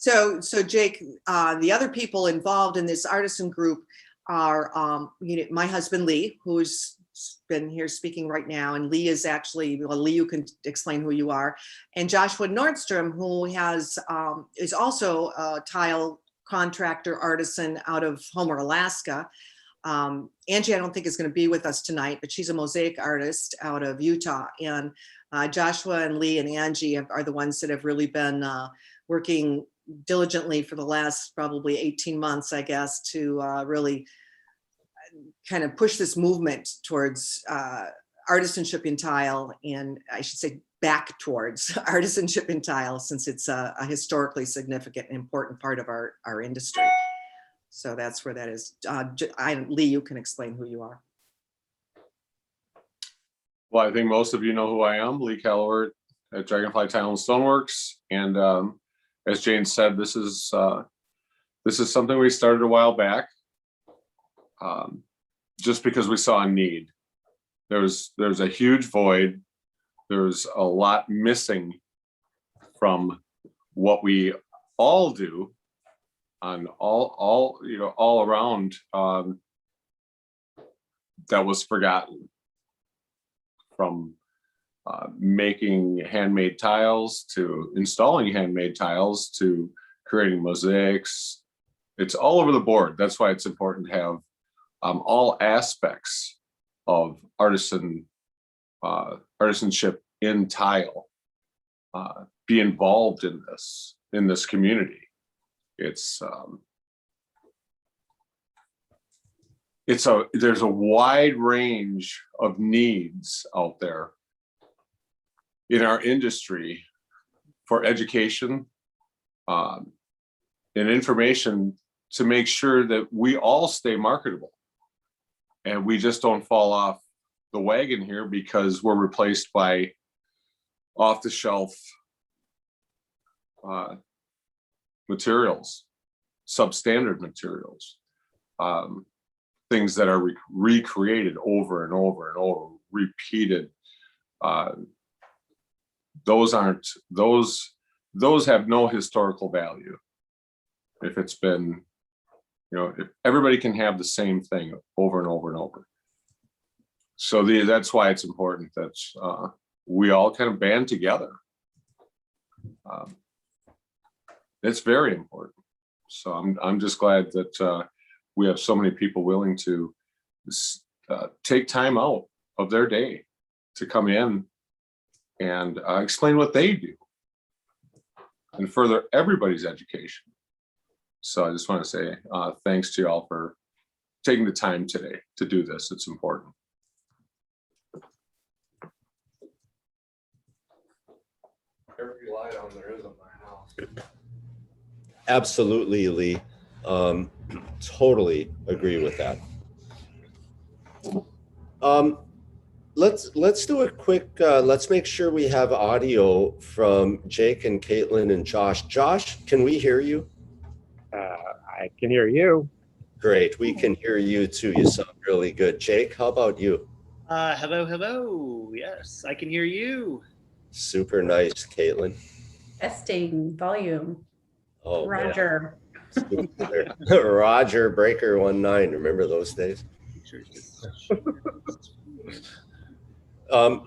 So Jake, the other people involved in this artisan group are, my husband, Lee, who's been here speaking right now. And Lee is actually, well, Lee, you can explain who you are. And Joshua Nordstrom, who is also a tile contractor artisan out of Homer, Alaska. Angie, I don't think is going to be with us tonight, but she's a mosaic artist out of Utah. And Joshua and Lee and Angie are the ones that have really been working diligently for the last probably 18 months, I guess, to really kind of push this movement towards artisanship in tile, and I should say back towards artisanship in tile, since it's a historically significant and important part of our industry. So that's where that is. Lee, you can explain who you are. Well, I think most of you know who I am, Lee Callowert at Dragonfly Tile and Stoneworks. And as Jane said, this is something we started a while back, just because we saw a need. There's a huge void. There's a lot missing from what we all do on all around, that was forgotten, from making handmade tiles to installing handmade tiles to creating mosaics. It's all over the board. That's why it's important to have all aspects of artisanship in tile be involved in this community. There's a wide range of needs out there in our industry for education and information to make sure that we all stay marketable and we just don't fall off the wagon here because we're replaced by off-the-shelf materials, substandard materials, things that are recreated over and over and over, repeated. Those have no historical value. If it's been, if everybody can have the same thing over and over and over. So that's why it's important that we all kind of band together. It's very important. So I'm just glad that we have so many people willing to take time out of their day to come in and explain what they do and further everybody's education. So I just want to say thanks to you all for taking the time today to do this. It's important. Every light on there is in my house. Absolutely, Lee. Totally agree with that. Let's do a quick, let's make sure we have audio from Jake and Caitlin and Josh. Josh, can we hear you? I can hear you. Great, we can hear you too. You sound really good. Jake, how about you? Hello. Yes, I can hear you. Super nice, Caitlin. Testing volume. Oh, Roger. Roger Breaker 19. Remember those days?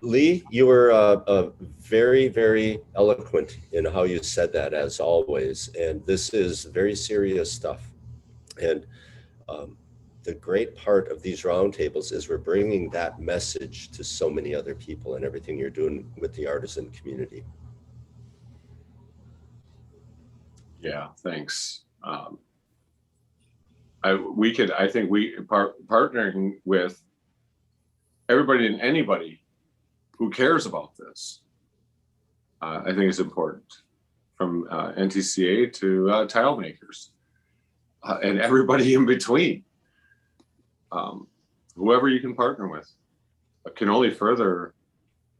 Lee, you were very, very eloquent in how you said that, as always. And this is very serious stuff. And the great part of these roundtables is we're bringing that message to so many other people and everything you're doing with the artisan community. Yeah, thanks. I think partnering with everybody and anybody who cares about this, I think is important, from NTCA to tile makers and everybody in between. Whoever you can partner with can only further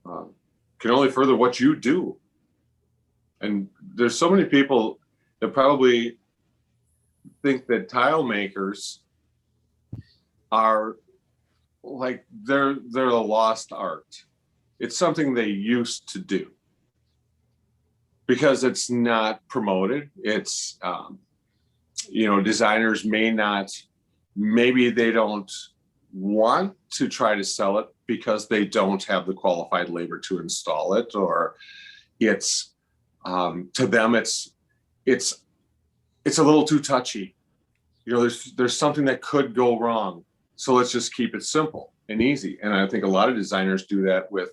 what you do. And there's so many people that probably think that tile makers are like they're a lost art. It's something they used to do because it's not promoted. It's, you know, designers maybe they don't want to try to sell it because they don't have the qualified labor to install it, or it's, to them, it's a little too touchy. You know, there's something that could go wrong. So let's just keep it simple and easy. And I think a lot of designers do that with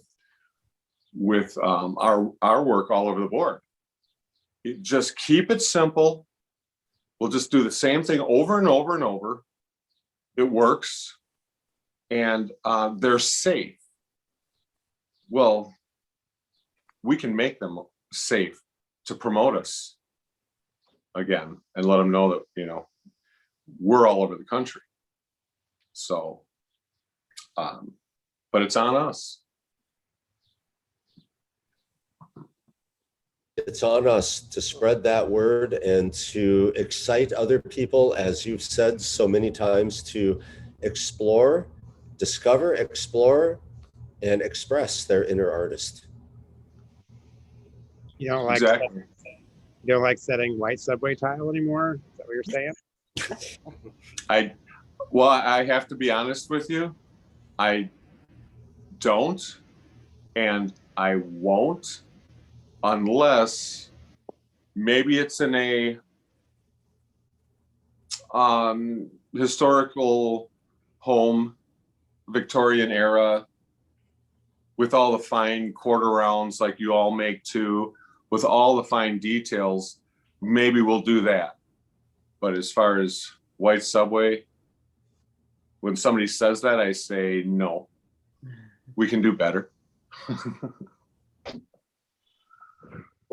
our work all over the board. Just keep it simple. We'll just do the same thing over and over and over. It works, and they're safe. Well, we can make them safe to promote us again and let them know that, you know, we're all over the country. So, but it's on us. It's on us to spread that word and to excite other people, as you've said so many times, to explore, discover, explore, and express their inner artist. You don't like Exactly. you don't like setting white subway tile anymore? Is that what you're saying? Well, I have to be honest with you. I don't, and I won't, unless maybe it's in a historical home, Victorian era, with all the fine quarter rounds like you all make too, with all the fine details. Maybe we'll do that. But as far as white subway, when somebody says that, I say no. We can do better.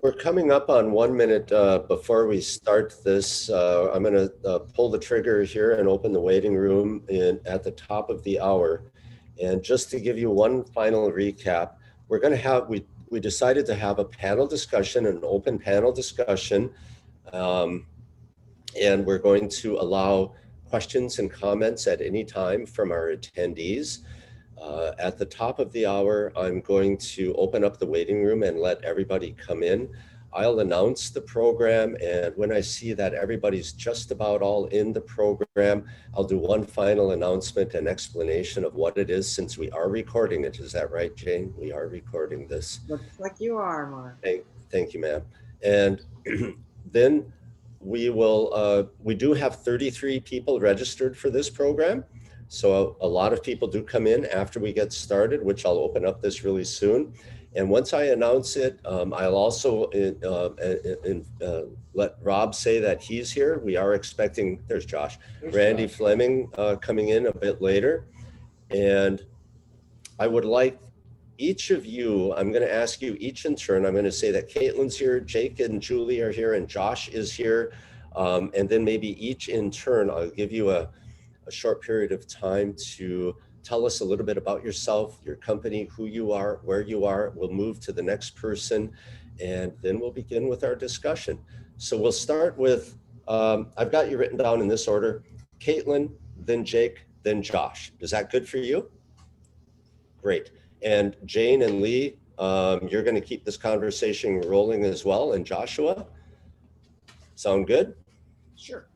We're coming up on 1 minute before we start this. I'm going to pull the trigger here and open the waiting room at the top of the hour. And just to give you one final recap, we're going to have, we decided to have a panel discussion, an open panel discussion. And we're going to allow questions and comments at any time from our attendees. At the top of the hour, I'm going to open up the waiting room and let everybody come in. I'll announce the program, and when I see that everybody's just about all in the program, I'll do one final announcement and explanation of what it is, since we are recording it. Is that right, Jane? We are recording this. Looks like you are, Mark. Thank you, ma'am. And then we will, we do have 33 people registered for this program. So a lot of people do come in after we get started, which I'll open up this really soon. And once I announce it, I'll also let Rob say that he's here. We are expecting, there's Josh, Randy Fleming coming in a bit later. And I would like each of you, I'm going to ask you each in turn. I'm going to say that Caitlin's here, Jake and Julie are here, and Josh is here. And then maybe each in turn, I'll give you a short period of time to tell us a little bit about yourself, your company, who you are, where you are. We'll move to the next person, and then we'll begin with our discussion. So we'll start with, I've got you written down in this order: Caitlin, then Jake, then Josh. Is that good for you? Great. And Jane and Lee, you're going to keep this conversation rolling as well. And Joshua, sound good? Sure.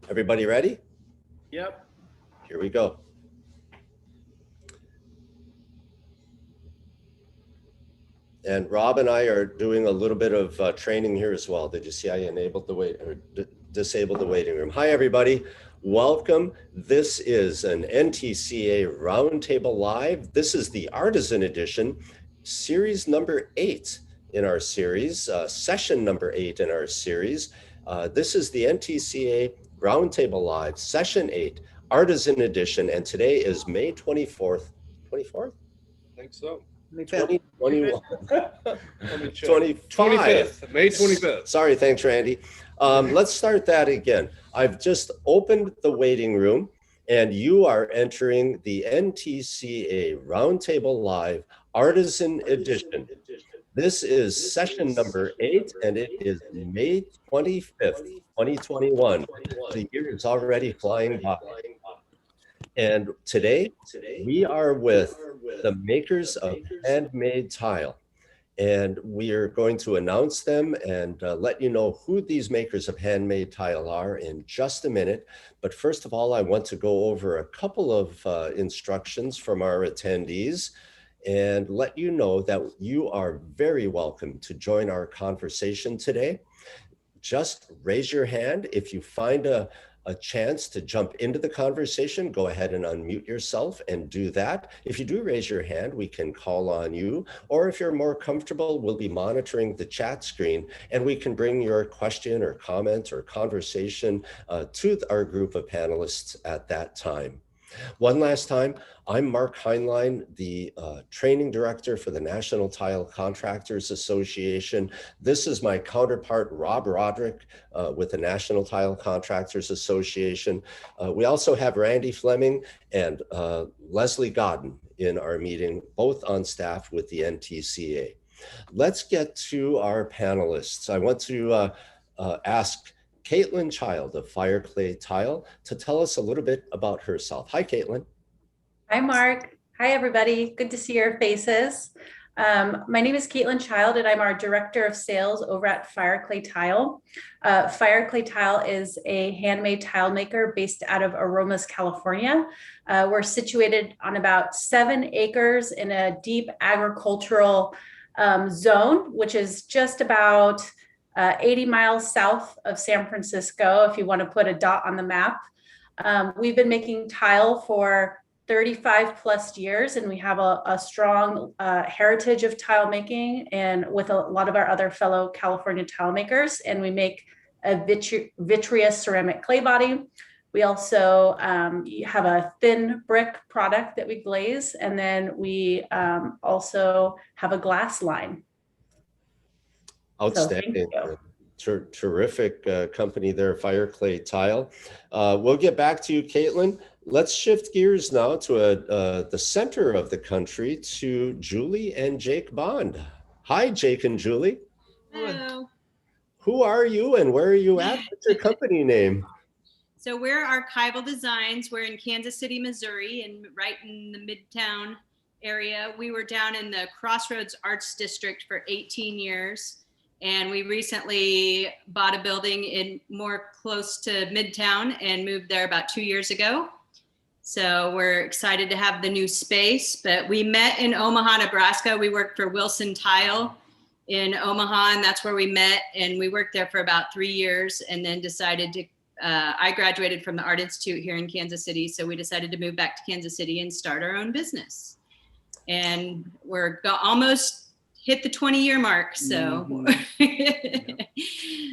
Everybody ready? Yep. Here we go. And Rob and I are doing a little bit of training here as well. Did you see I enabled the disabled the waiting room? Hi, everybody. Welcome. This is an NTCA Roundtable Live. This is the Artisan Edition, series number 8 in our series, session number 8 in our series. This is the NTCA Roundtable Live, session 8, Artisan Edition, and today is May 24th. 24th? I think so. 2021. Let me check. 25. 25th, May 25th. Sorry, thanks, Randy. Let's start that again. I've just opened the waiting room, and you are entering the NTCA Roundtable Live Artisan Edition. This is session number 8, and it is May 25th, 2021. The year is already flying by. And today we are with the makers of Handmade tile. And we are going to announce them and let you know who these makers of handmade tile are in just a minute. But first of all, I want to go over a couple of instructions from our attendees and let you know that you are very welcome to join our conversation today. Just raise your hand. If you find a chance to jump into the conversation, go ahead and unmute yourself and do that. If you do raise your hand, we can call on you, or if you're more comfortable, we'll be monitoring the chat screen and we can bring your question or comment or conversation to our group of panelists at that time. One last time, I'm Mark Heinlein, the training director for the National Tile Contractors Association. This is my counterpart, Rob Roderick, with the National Tile Contractors Association. We also have Randy Fleming and Leslie Godden in our meeting, both on staff with the NTCA. Let's get to our panelists. I want to ask Caitlin Child of Fireclay Tile to tell us a little bit about herself. Hi, Caitlin. Hi, Mark. Hi, everybody. Good to see your faces. My name is Caitlin Child, and I'm our Director of Sales over at Fireclay Tile. Fireclay Tile is a handmade tile maker based out of Aromas, California. We're situated on about 7 acres in a deep agricultural zone, which is just about 80 miles south of San Francisco, if you want to put a dot on the map. We've been making tile for 35 plus years, and we have a strong heritage of tile making and with a lot of our other fellow California tile makers. And we make a vitreous ceramic clay body. We also have a thin brick product that we glaze, and then we also have a glass line. Outstanding. Terrific company there, Fireclay Tile. We'll get back to you, Caitlin. Let's shift gears now to the center of the country, to Julie and Jake Bond. Hi, Jake and Julie. Hello. Who are you and where are you at? What's your company name? So we're Archival Designs. We're in Kansas City, Missouri, and right in the Midtown area. We were down in the Crossroads Arts District for 18 years. And we recently bought a building in more close to Midtown and moved there about 2 years ago. So we're excited to have the new space, but we met in Omaha, Nebraska. We worked for Wilson Tile in Omaha, and that's where we met. And we worked there for about 3 years and then decided to, I graduated from the Art Institute here in Kansas City. So we decided to move back to Kansas City and start our own business. And we're almost hit the 20-year mark. So,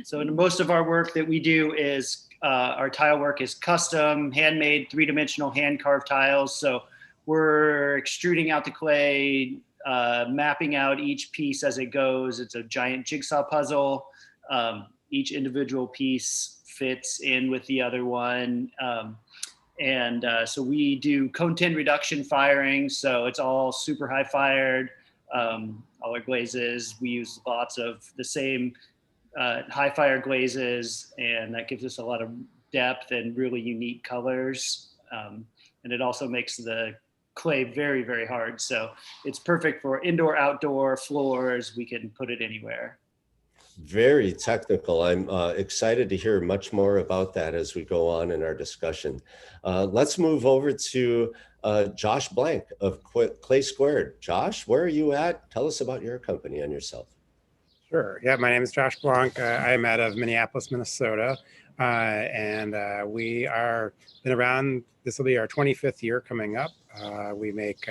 So most of our work that we do is our tile work is custom, handmade, 3-dimensional hand-carved tiles. So we're extruding out the clay, mapping out each piece as it goes. It's a giant jigsaw puzzle. Each individual piece fits in with the other one. So we do cone tin reduction firing. So it's all super high fired. All our glazes, we use lots of the same high fire glazes, and that gives us a lot of depth and really unique colors. And it also makes the clay very, very hard. So it's perfect for indoor, outdoor floors. We can put it anywhere. Very technical. I'm excited to hear much more about that as we go on in our discussion. Let's move over to Josh Blank of Clay Squared. Josh, where are you at? Tell us about your company and yourself. Sure. Yeah, my name is Josh Blank. I am out of Minneapolis, Minnesota. And we are been around, this will be our 25th year coming up. We make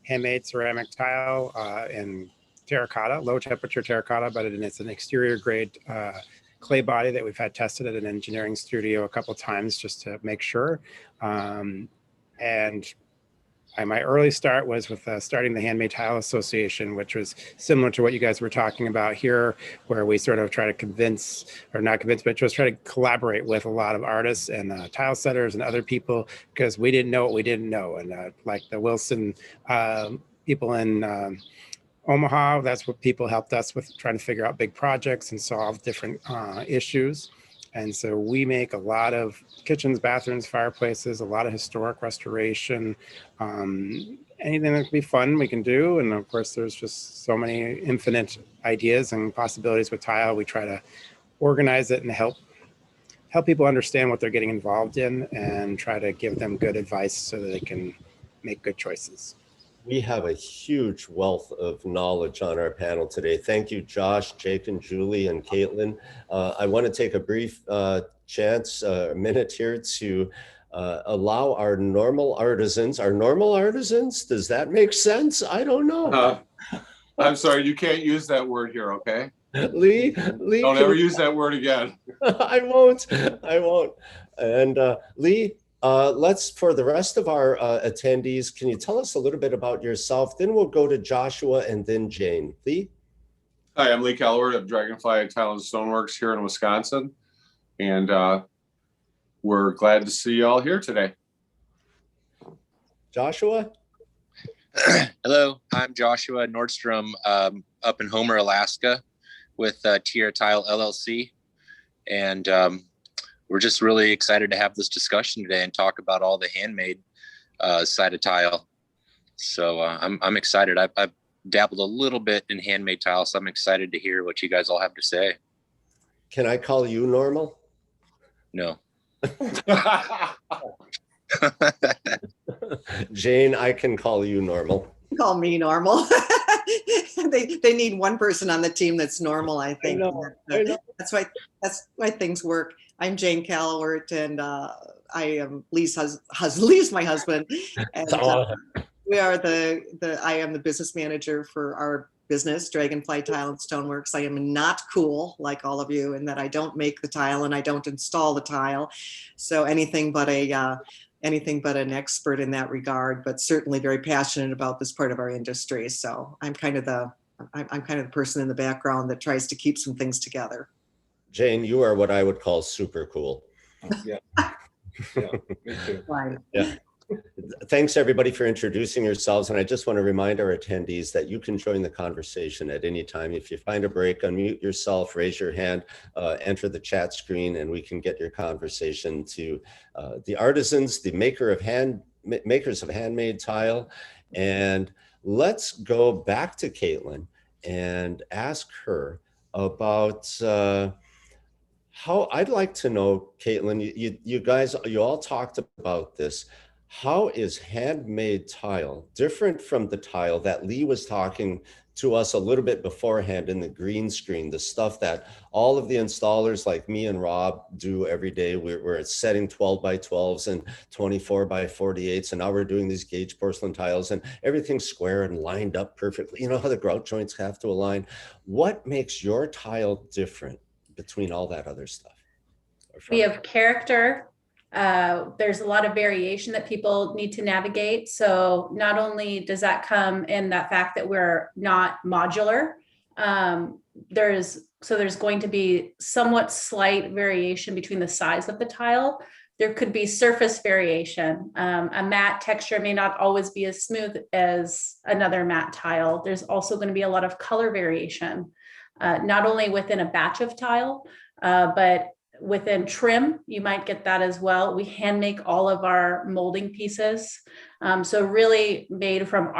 handmade ceramic tile in terracotta, low temperature terracotta, but it's an exterior grade clay body that we've had tested at an engineering studio a couple of times just to make sure. My early start was with starting the Handmade Tile Association, which was similar to what you guys were talking about here, where we sort of try to convince, or not convince, but just try to collaborate with a lot of artists and tile setters and other people, because we didn't know what we didn't know. And like the Wilson people in Omaha, that's what people helped us with, trying to figure out big projects and solve different issues. And so we make a lot of kitchens, bathrooms, fireplaces, a lot of historic restoration, anything that can be fun, we can do. And of course, there's just so many infinite ideas and possibilities with tile. We try to organize it and help people understand what they're getting involved in and try to give them good advice so that they can make good choices. We have a huge wealth of knowledge on our panel today. Thank you, Josh, Jake, and Julie, and Caitlin. I want to take a brief a minute here to allow our normal artisans, does that make sense? I don't know. I'm sorry, you can't use that word here, okay? Lee, Don't ever use that word again. I won't. And Lee, let's, for the rest of our attendees, can you tell us a little bit about yourself? Then we'll go to Joshua and then Jane. Lee? Hi, I'm Lee Calloward of Dragonfly Tile and Stoneworks here in Wisconsin. And we're glad to see you all here today. Joshua? Hello, I'm Joshua Nordstrom, up in Homer, Alaska with Tier Tile LLC. And we're just really excited to have this discussion today and talk about all the handmade side of tile. So I'm excited. I've dabbled a little bit in handmade tile, so I'm excited to hear what you guys all have to say. Can I call you normal? No. Jane, I can call you normal. Call me normal. They need one person on the team that's normal, I think. I know. That's why things work. I'm Jane Callowart, and I am Lee's Lee's my husband. And we are I am the business manager for our business, Dragonfly Tile and Stoneworks. I am not cool like all of you in that I don't make the tile and I don't install the tile. So anything but an expert in that regard, but certainly very passionate about this part of our industry. So I'm kind of the person in the background that tries to keep some things together. Jane, you are what I would call super cool. Yeah, me too. Right. Yeah. Thanks everybody for introducing yourselves. And I just want to remind our attendees that you can join the conversation at any time. If you find a break, unmute yourself, raise your hand, enter the chat screen, and we can get your conversation to the artisans, the makers of handmade tile. And let's go back to Caitlin and ask her about how, I'd like to know, Caitlin, you guys, you all talked about this. How is handmade tile different from the tile that Lee was talking to us a little bit beforehand in the green screen, the stuff that all of the installers like me and Rob do every day? We're setting 12 by 12s and 24 by 48s, and now we're doing these gauge porcelain tiles and everything's square and lined up perfectly. You know how the grout joints have to align. What makes your tile different between all that other stuff? We have character. There's a lot of variation that people need to navigate. So not only does that come in that fact that we're not modular, there's going to be somewhat slight variation between the size of the tile. There could be surface variation. A matte texture may not always be as smooth as another matte tile. There's also going to be a lot of color variation, not only within a batch of tile, but within trim, you might get that as well. We hand make all of our molding pieces. So really made from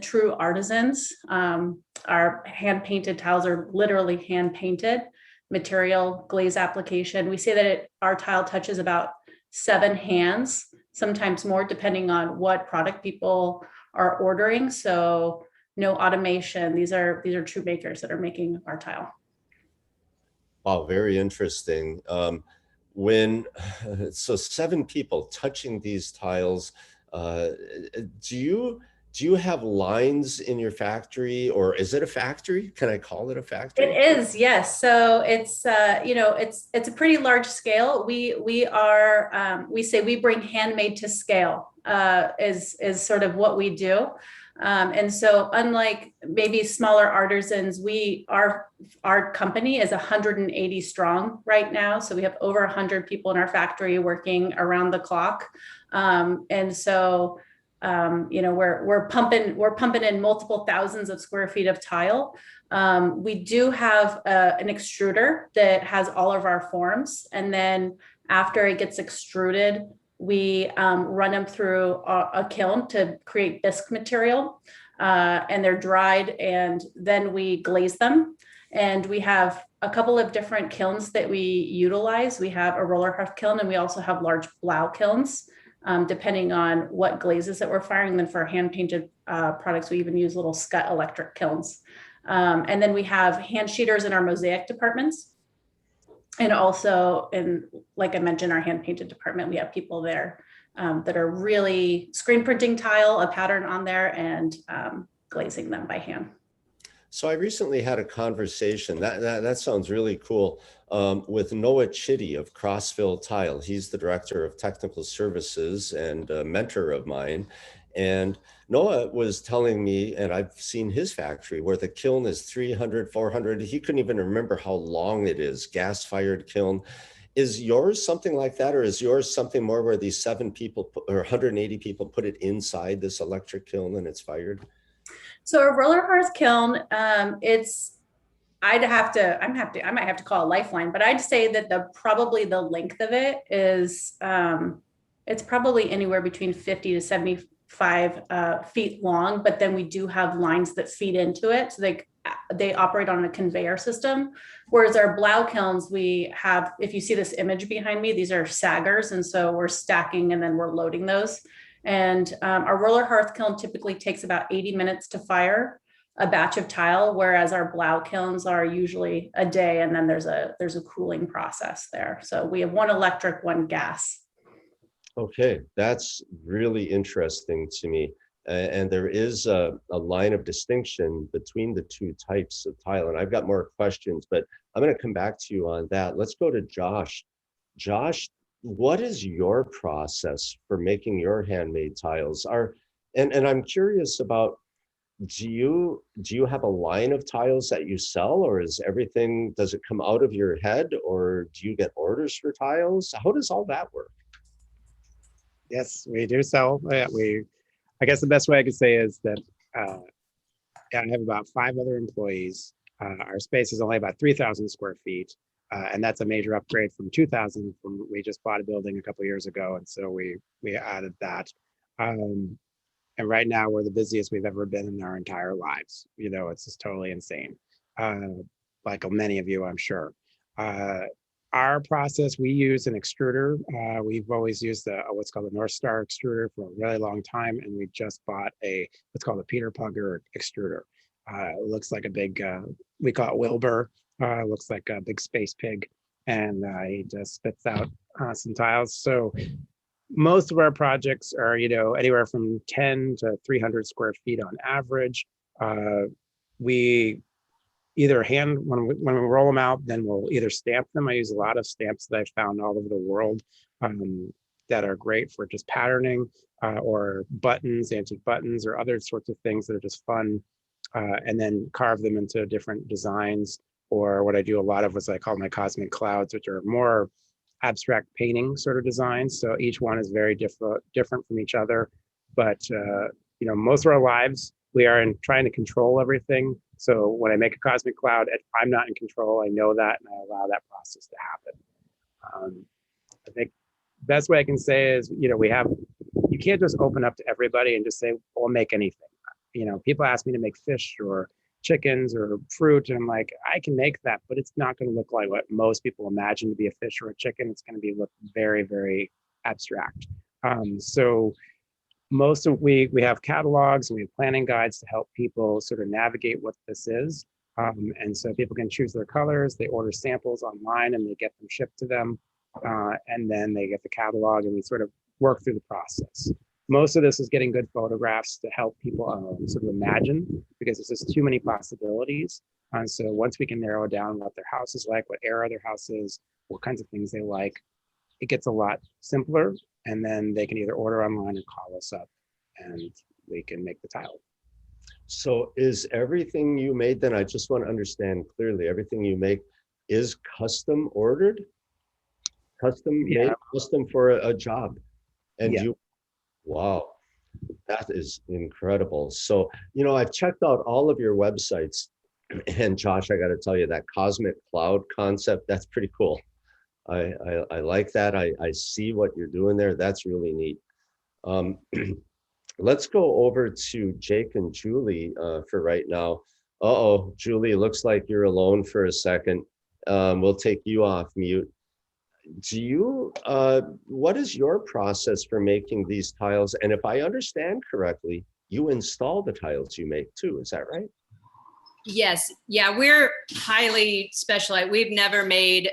true artisans. Our hand painted tiles are literally hand painted material, glaze application. We say that our tile touches about 7 hands, sometimes more depending on what product people are ordering. So no automation. These are true makers that are making our tile. Wow, very interesting. So 7 people touching these tiles, do you have lines in your factory, or is it a factory? Can I call it a factory? It is, yes. So it's it's a pretty large scale. We say we bring handmade to scale, is sort of what we do. And so unlike maybe smaller artisans, our company is 180 strong right now. So we have over 100 people in our factory working around the clock. And so, we're pumping in multiple thousands of square feet of tile. We do have an extruder that has all of our forms. And then after it gets extruded, We run them through a kiln to create bisque material, and they're dried, and then we glaze them. And we have a couple of different kilns that we utilize. We have a roller hearth kiln, and we also have large blow kilns, depending on what glazes that we're firing. And then for hand painted products, we even use little Scott electric kilns. And then we have hand sheeters in our mosaic departments. And also, like I mentioned, our hand painted department, we have people there that are really screen printing tile, a pattern on there, and glazing them by hand. So I recently had a conversation, that sounds really cool, with Noah Chitty of Crossville Tile. He's the director of technical services and a mentor of mine. And Noah was telling me, and I've seen his factory where the kiln is 300, 400. He couldn't even remember how long it is, gas-fired kiln. Is yours something like that? Or is yours something more where these 7 people or 180 people put it inside this electric kiln and it's fired? So a roller hearth kiln, I might have to call a lifeline, but I'd say that probably the length of it is, it's probably anywhere between 50 to 75 feet long, but then we do have lines that feed into it. So they operate on a conveyor system. Whereas our blow kilns, we have, if you see this image behind me, these are saggers. And so we're stacking and then we're loading those. And our roller hearth kiln typically takes about 80 minutes to fire a batch of tile, whereas our blow kilns are usually a day, and then there's a cooling process there. So we have one electric, one gas. Okay, that's really interesting to me. And there is a line of distinction between the 2 types of tile. And I've got more questions, but I'm going to come back to you on that. Let's go to Josh. Josh, what is your process for making your handmade tiles? And I'm curious about, do you have a line of tiles that you sell, or does it come out of your head, or do you get orders for tiles? How does all that work? Yes, we do sell. I guess the best way I could say is that I have about 5 other employees. Our space is only about 3,000 square feet. And that's a major upgrade from 2,000 we just bought a building a couple of years ago. And so we added that. And right now we're the busiest we've ever been in our entire lives. You know, it's just totally insane. Like many of you, I'm sure. Our process, we use an extruder. We've always used what's called a North Star extruder for a really long time. And we just bought what's called a Peter Pugger extruder. It looks like a big, we call it Wilbur. Looks like a big space pig, and he just spits out some tiles. So most of our projects are, anywhere from 10 to 300 square feet on average. We either when we roll them out, then we'll either stamp them. I use a lot of stamps that I've found all over the world that are great for just patterning, or buttons, antique buttons, or other sorts of things that are just fun, and then carve them into different designs. Or what I do a lot of was I call my cosmic clouds, which are more abstract painting sort of designs. So each one is very different from each other. But most of our lives, we are trying to control everything. So when I make a cosmic cloud, I'm not in control. I know that, and I allow that process to happen. I think the best way I can say is, you can't just open up to everybody and just say, "I'll make anything." People ask me to make fish or chickens or fruit, and I'm like, I can make that, but it's not going to look like what most people imagine to be a fish or a chicken. It's going to look very, very abstract. So we have catalogs and we have planning guides to help people sort of navigate what this is. And so people can choose their colors, they order samples online and they get them shipped to them. And then they get the catalog and we sort of work through the process. Most of this is getting good photographs to help people sort of imagine, because there's just too many possibilities. And so once we can narrow down what their house is like, what era their house is, what kinds of things they like, it gets a lot simpler. And then they can either order online or call us up and we can make the tile. So is everything you made, then I just want to understand clearly, everything you make is custom ordered? Custom made, custom for a job? And wow, that is incredible. So, I've checked out all of your websites, and Josh, I got to tell you, that cosmic cloud concept, that's pretty cool. I like that. I see what you're doing there. That's really neat. Let's go over to Jake and Julie for right now. Uh-oh, Julie, looks like you're alone for a second. We'll take you off mute. Do you, what is your process for making these tiles? And if I understand correctly, you install the tiles you make too, is that right? Yes. Yeah, we're highly specialized. We've never made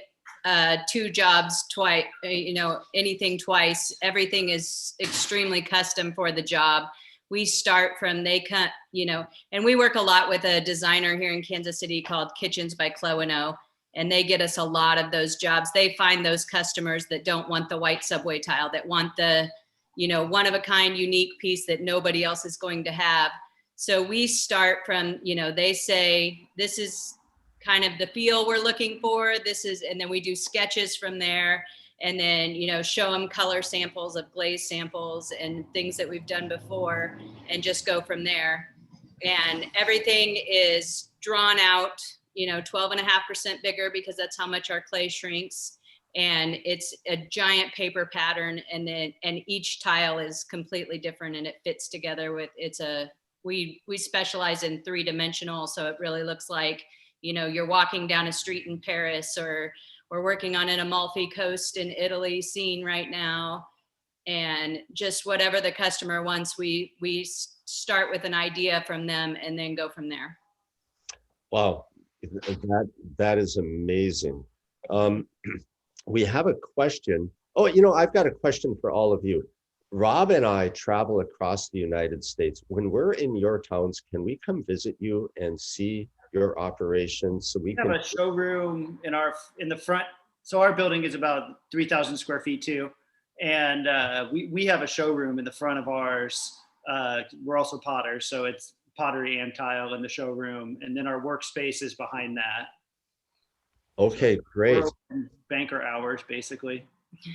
2 jobs twice, anything twice. Everything is extremely custom for the job. We start from and we work a lot with a designer here in Kansas City called Kitchens by Chloe, and they get us a lot of those jobs. They find those customers that don't want the white subway tile, that want the, one of a kind, unique piece that nobody else is going to have. So we start from, they say, this is kind of the feel we're looking for. And then we do sketches from there, and then, show them color samples of glaze samples and things that we've done before, and just go from there. And everything is drawn out, 12.5% bigger, because that's how much our clay shrinks. And it's a giant paper pattern. And each tile is completely different, and it fits together with, we specialize in 3-dimensional. So it really looks like, you're walking down a street in Paris, or we're working on an Amalfi Coast in Italy scene right now. And just whatever the customer wants, we start with an idea from them and then go from there. Wow, that is amazing. We have a question. Oh, I've got a question for all of you. Rob and I travel across the United States. When we're in your towns, can we come visit you and see your operations so we have a showroom in the front? So our building is about 3,000 square feet too. And we have a showroom in the front of ours. We're also potters, so it's pottery and tile in the showroom. And then our workspace is behind that. Okay, great. Banker hours, basically.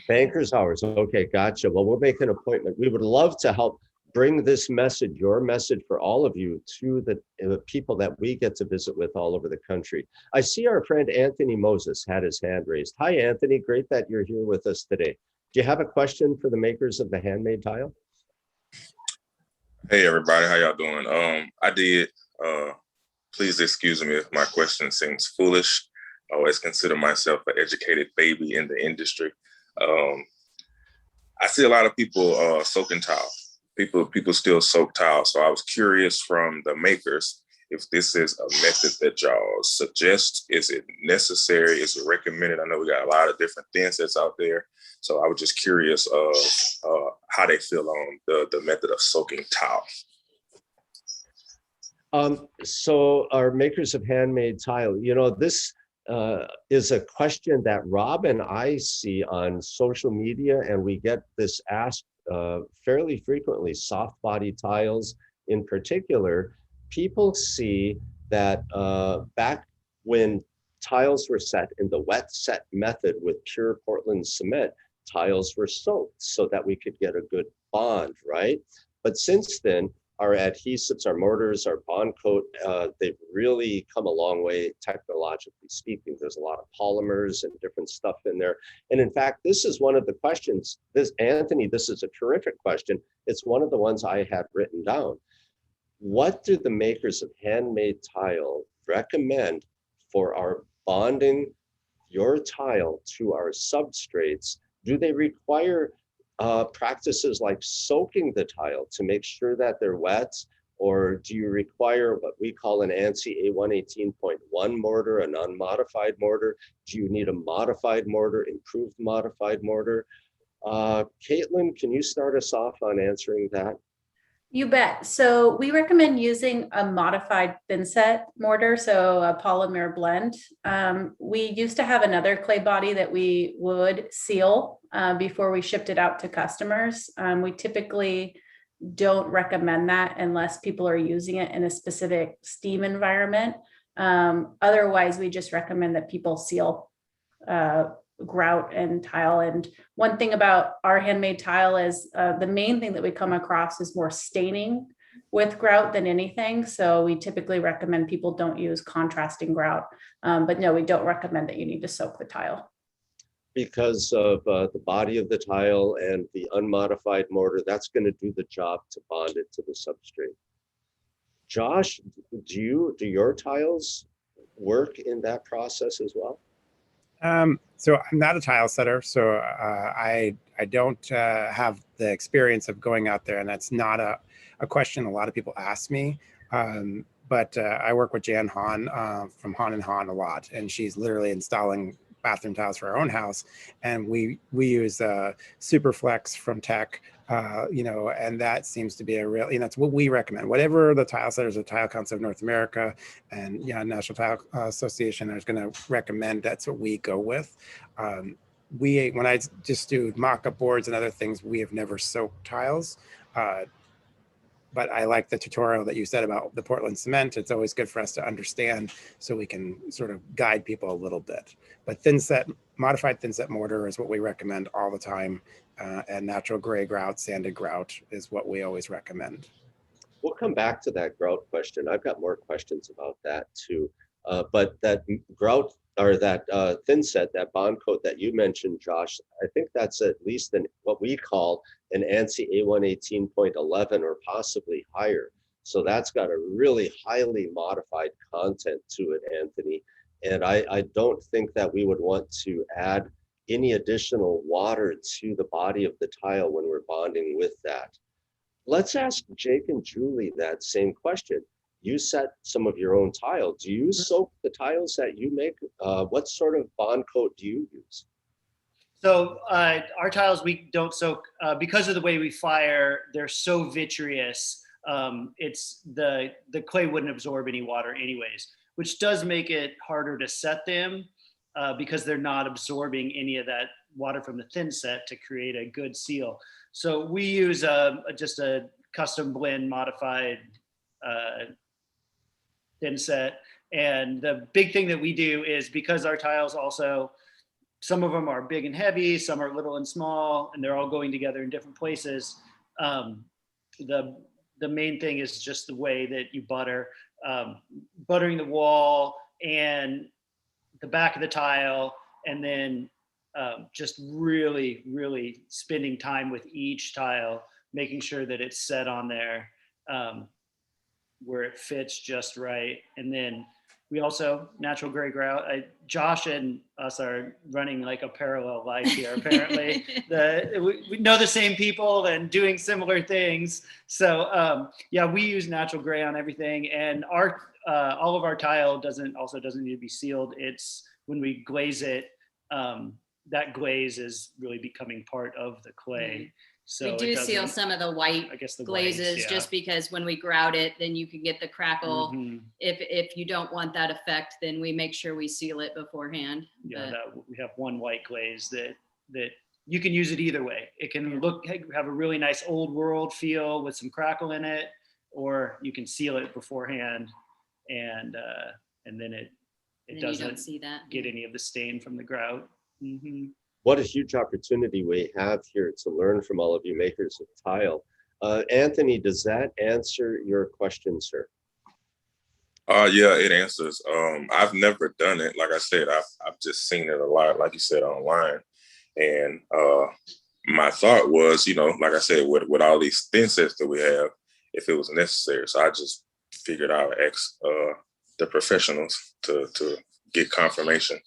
Banker's hours. Okay, gotcha. Well, we'll make an appointment. We would love to help bring this message, your message for all of you, to the people that we get to visit with all over the country. I see our friend Anthony Moses had his hand raised. Hi, Anthony. Great that you're here with us today. Do you have a question for the makers of the handmade tile? Hey, everybody. How y'all doing? I did. Please excuse me if my question seems foolish. I always consider myself an educated baby in the industry. I see a lot of people soaking tile. People still soak tile. So I was curious from the makers if this is a method that y'all suggest. Is it necessary? Is it recommended? I know we got a lot of different thin sets out there. So I was just curious of how they feel on the method of soaking tile. So our makers of handmade tile, this is a question that Rob and I see on social media, and we get this asked fairly frequently. Soft body tiles in particular, people see that back when tiles were set in the wet set method with pure Portland cement, tiles were soaked so that we could get a good bond, right? But since then, our adhesives, our mortars, our bond coat, they've really come a long way technologically speaking. There's a lot of polymers and different stuff in there. And in fact, this is one of the questions, Anthony, this is a terrific question. It's one of the ones I had written down. What do the makers of handmade tile recommend for our bonding your tile to our substrates? Do they require practices like soaking the tile to make sure that they're wet? Or do you require what we call an ANSI A118.1 mortar, a non-modified mortar? Do you need a modified mortar, improved modified mortar? Caitlin, can you start us off on answering that? You bet. So we recommend using a modified thin set mortar, so a polymer blend. We used to have another clay body that we would seal before we shipped it out to customers. We typically don't recommend that unless people are using it in a specific steam environment. Otherwise, we just recommend that people seal grout and tile. And one thing about our handmade tile is the main thing that we come across is more staining with grout than anything. So we typically recommend people don't use contrasting grout. But no, we don't recommend that you need to soak the tile. because of the body of the tile and the unmodified mortar, that's going to do the job to bond it to the substrate. Josh, do your tiles work in that process as well? So I'm not a tile setter, so I don't have the experience of going out there, and that's not a question a lot of people ask me. But I work with Jan Hahn from Hahn and Hahn a lot, and she's literally installing bathroom tiles for our own house, and we use Superflex from Tech, and that seems to be a real, that's what we recommend. Whatever the tile setters of Tile Council of North America and National Tile Association is going to recommend, that's what we go with. When I just do mock-up boards and other things, we have never soaked tiles. But I like the tutorial that you said about the Portland cement. It's always good for us to understand so we can sort of guide people a little bit. But modified thin set mortar is what we recommend all the time. And natural gray grout, sanded grout is what we always recommend. We'll come back to that grout question. I've got more questions about that too. But that grout or that thin set, that bond coat that you mentioned, Josh, I think that's at least what we call an ANSI A118.11 or possibly higher. So that's got a really highly modified content to it, Anthony. And I don't think that we would want to add any additional water to the body of the tile when we're bonding with that. Let's ask Jake and Julie that same question. You set some of your own tile. Do you soak the tiles that you make? What sort of bond coat do you use? So our tiles, we don't soak because of the way we fire. They're so vitreous. It's the clay wouldn't absorb any water anyways, which does make it harder to set them because they're not absorbing any of that water from the thin set to create a good seal. So we use just a custom blend modified thin set. And the big thing that we do is, because our tiles also, some of them are big and heavy, some are little and small, and they're all going together in different places. The main thing is just the way that you buttering the wall and the back of the tile, and then just really, really spending time with each tile, making sure that it's set on there where it fits just right. And then we also, natural gray grout. Josh and us are running like a parallel life here, apparently. We know the same people and doing similar things. So yeah, we use natural gray on everything. And all of our tile doesn't need to be sealed. It's when we glaze it, that glaze is really becoming part of the clay. So we do seal some of the white glazes, just because when we grout it, then you can get the crackle. Mm-hmm. If you don't want that effect, then we make sure we seal it beforehand. Yeah, we have one white glaze that you can use it either way. It can have a really nice old world feel with some crackle in it, or you can seal it beforehand, and then it doesn't get any of the stain from the grout. Mm-hmm. What a huge opportunity we have here to learn from all of you makers of tile. Anthony, does that answer your question, sir? Yeah, it answers. I've never done it. Like I said, I've just seen it a lot, like you said, online. And my thought was, like I said, with all these thin sets that we have, if it was necessary. So I just figured I would ask the professionals to get confirmation.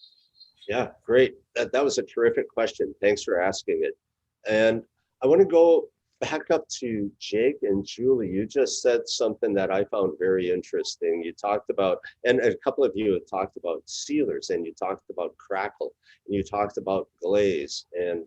Yeah, great. That was a terrific question. Thanks for asking it. And I want to go back up to Jake and Julie. You just said something that I found very interesting. You talked about, and a couple of you have talked about sealers, and you talked about crackle, and you talked about glaze. And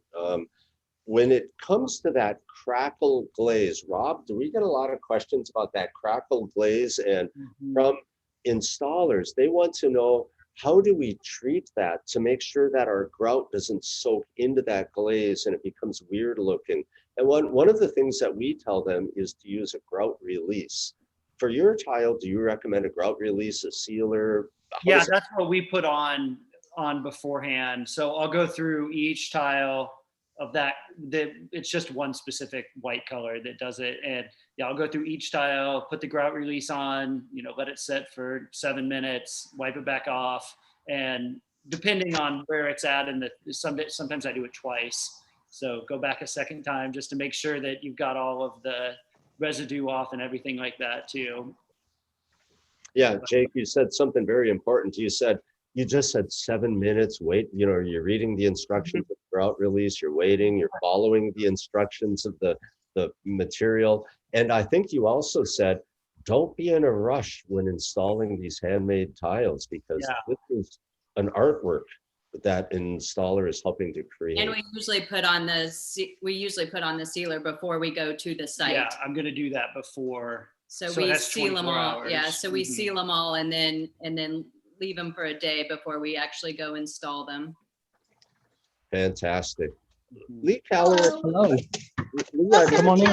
when it comes to that crackle glaze, Rob, do we get a lot of questions about that crackle glaze? And from installers, they want to know, how do we treat that to make sure that our grout doesn't soak into that glaze and it becomes weird looking? And one of the things that we tell them is to use a grout release. For your tile, do you recommend a grout release, a sealer? That's what we put on beforehand. So I'll go through each tile of that. It's just one specific white color that does it. And yeah, I'll go through each tile, put the grout release on, let it set for 7 minutes, wipe it back off, and depending on where it's at, and sometimes I do it twice. So go back a second time just to make sure that you've got all of the residue off and everything like that too. Yeah, Jake, you said something very important. You just said 7 minutes, wait, you're reading the instructions of the grout release, you're waiting, you're following the instructions of the material. And I think you also said, don't be in a rush when installing these handmade tiles, because this is an artwork that an installer is helping to create. And we usually put on the sealer before we go to the site. Yeah, I'm gonna do that before. So we seal them all. hours. Yeah, so we seal them all and then leave them for a day before we actually go install them. Fantastic. Lee Calloway. Hello. Lee, Come on in.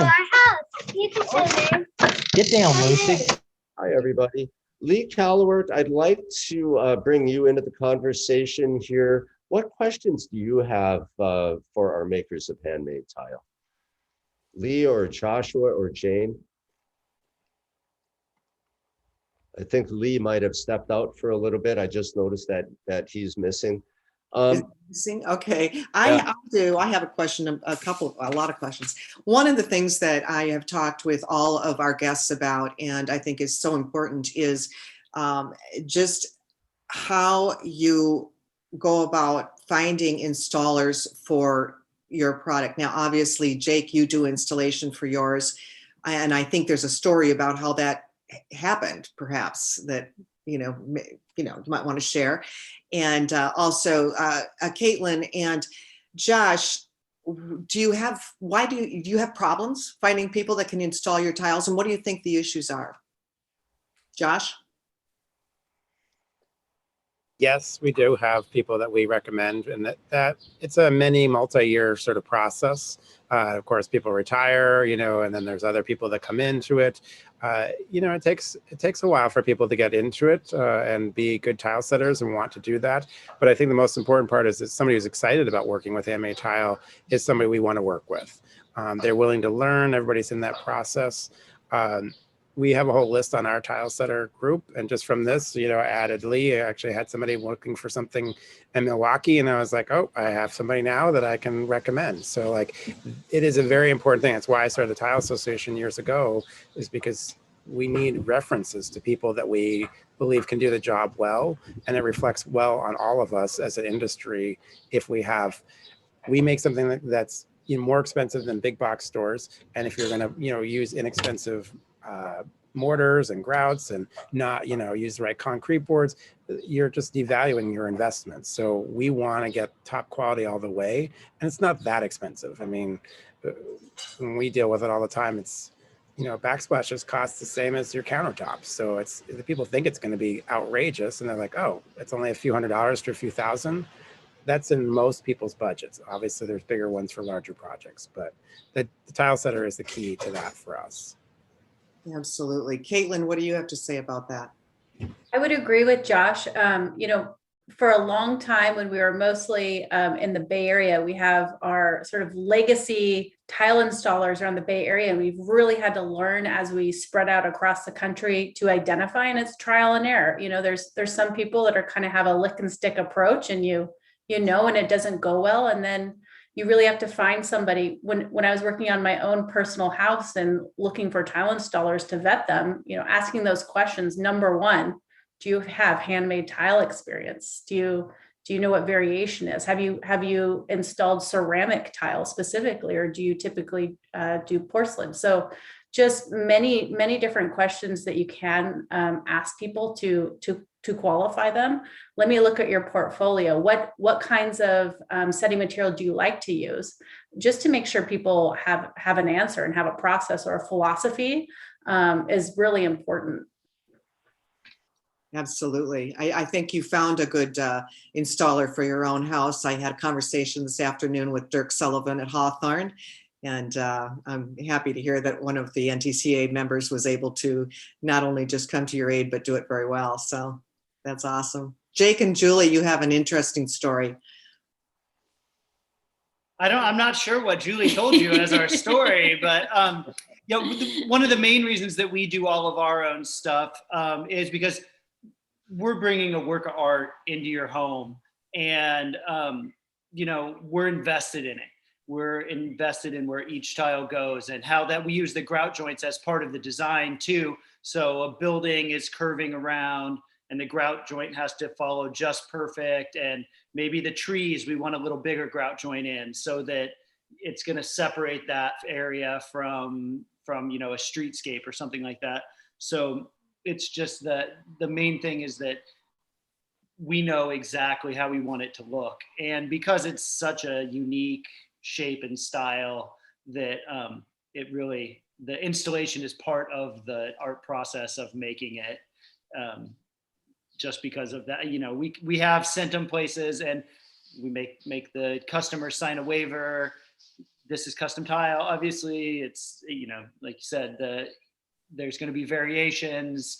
You can sit there. Get down, Lucy. Hi, everybody. Lee Calloway, I'd like to bring you into the conversation here. What questions do you have for our makers of handmade tile? Lee or Joshua or Jane? I think Lee might have stepped out for a little bit. I just noticed that he's missing. Okay, I have a question, a lot of questions. One of the things that I have talked with all of our guests about, and I think is so important, is just how you go about finding installers for your product. Now, obviously, Jake, you do installation for yours, and I think there's a story about how that happened, perhaps, that you might want to share. And also Caitlin and Josh, do you have problems finding people that can install your tiles, and what do you think the issues are? Josh? Yes, we do have people that we recommend, and that it's a many multi-year sort of process. Of course, people retire, and then there's other people that come into it. It takes a while for people to get into it and be good tile setters and want to do that. But I think the most important part is that somebody who's excited about working with handmade tile is somebody we want to work with. They're willing to learn. Everybody's in that process. We have a whole list on our tile setter group, and just from this, I added Lee. I actually had somebody looking for something in Milwaukee, and I was like, oh, I have somebody now that I can recommend. So it is a very important thing. That's why I started the Tile Association years ago, is because we need references to people that we believe can do the job well, and it reflects well on all of us as an industry. If we make something that's more expensive than big box stores, and if you're going to use inexpensive mortars and grouts and not use the right concrete boards, you're just devaluing your investment. So we want to get top quality all the way, and it's not that expensive. I mean, when we deal with it all the time, it's backsplashes cost the same as your countertops. So the people think it's going to be outrageous, and they're like, oh, it's only a few $100s to a few thousand. That's in most people's budgets. Obviously, there's bigger ones for larger projects, but the tile setter is the key to that for us. Absolutely. Caitlin, what do you have to say about that? I would agree with Josh. For a long time, when we were mostly in the Bay Area, we have our sort of legacy tile installers around the Bay Area, and we've really had to learn as we spread out across the country to identify, and it's trial and error. There's some people that are kind of have a lick and stick approach, and and it doesn't go well, and then you really have to find somebody. When I was working on my own personal house and looking for tile installers to vet them, asking those questions. Number one, do you have handmade tile experience? Do you know what variation is? Have you installed ceramic tile specifically, or do you typically do porcelain? So just many different questions that you can ask people to qualify them. Let me look at your portfolio. What kinds of setting material do you like to use? Just to make sure people have an answer and have a process or a philosophy is really important. Absolutely. I think you found a good installer for your own house. I had a conversation this afternoon with Dirk Sullivan at Hawthorne, and I'm happy to hear that one of the NTCA members was able to not only just come to your aid, but do it very well. So that's awesome. Jake and Julie, you have an interesting story. I'm not sure what Julie told you as our story, but one of the main reasons that we do all of our own stuff is because we're bringing a work of art into your home. And, we're invested in it. We're invested in where each tile goes and how that we use the grout joints as part of the design too. So a building is curving around and the grout joint has to follow just perfect. And maybe the trees, we want a little bigger grout joint in so that it's going to separate that area from a streetscape or something like that. So it's just that the main thing is that we know exactly how we want it to look. And because it's such a unique shape and style that the installation is part of the art process of making it. Just because of that, we have sent them places and we make the customer sign a waiver. This is custom tile. Obviously it's, like you said, there's going to be variations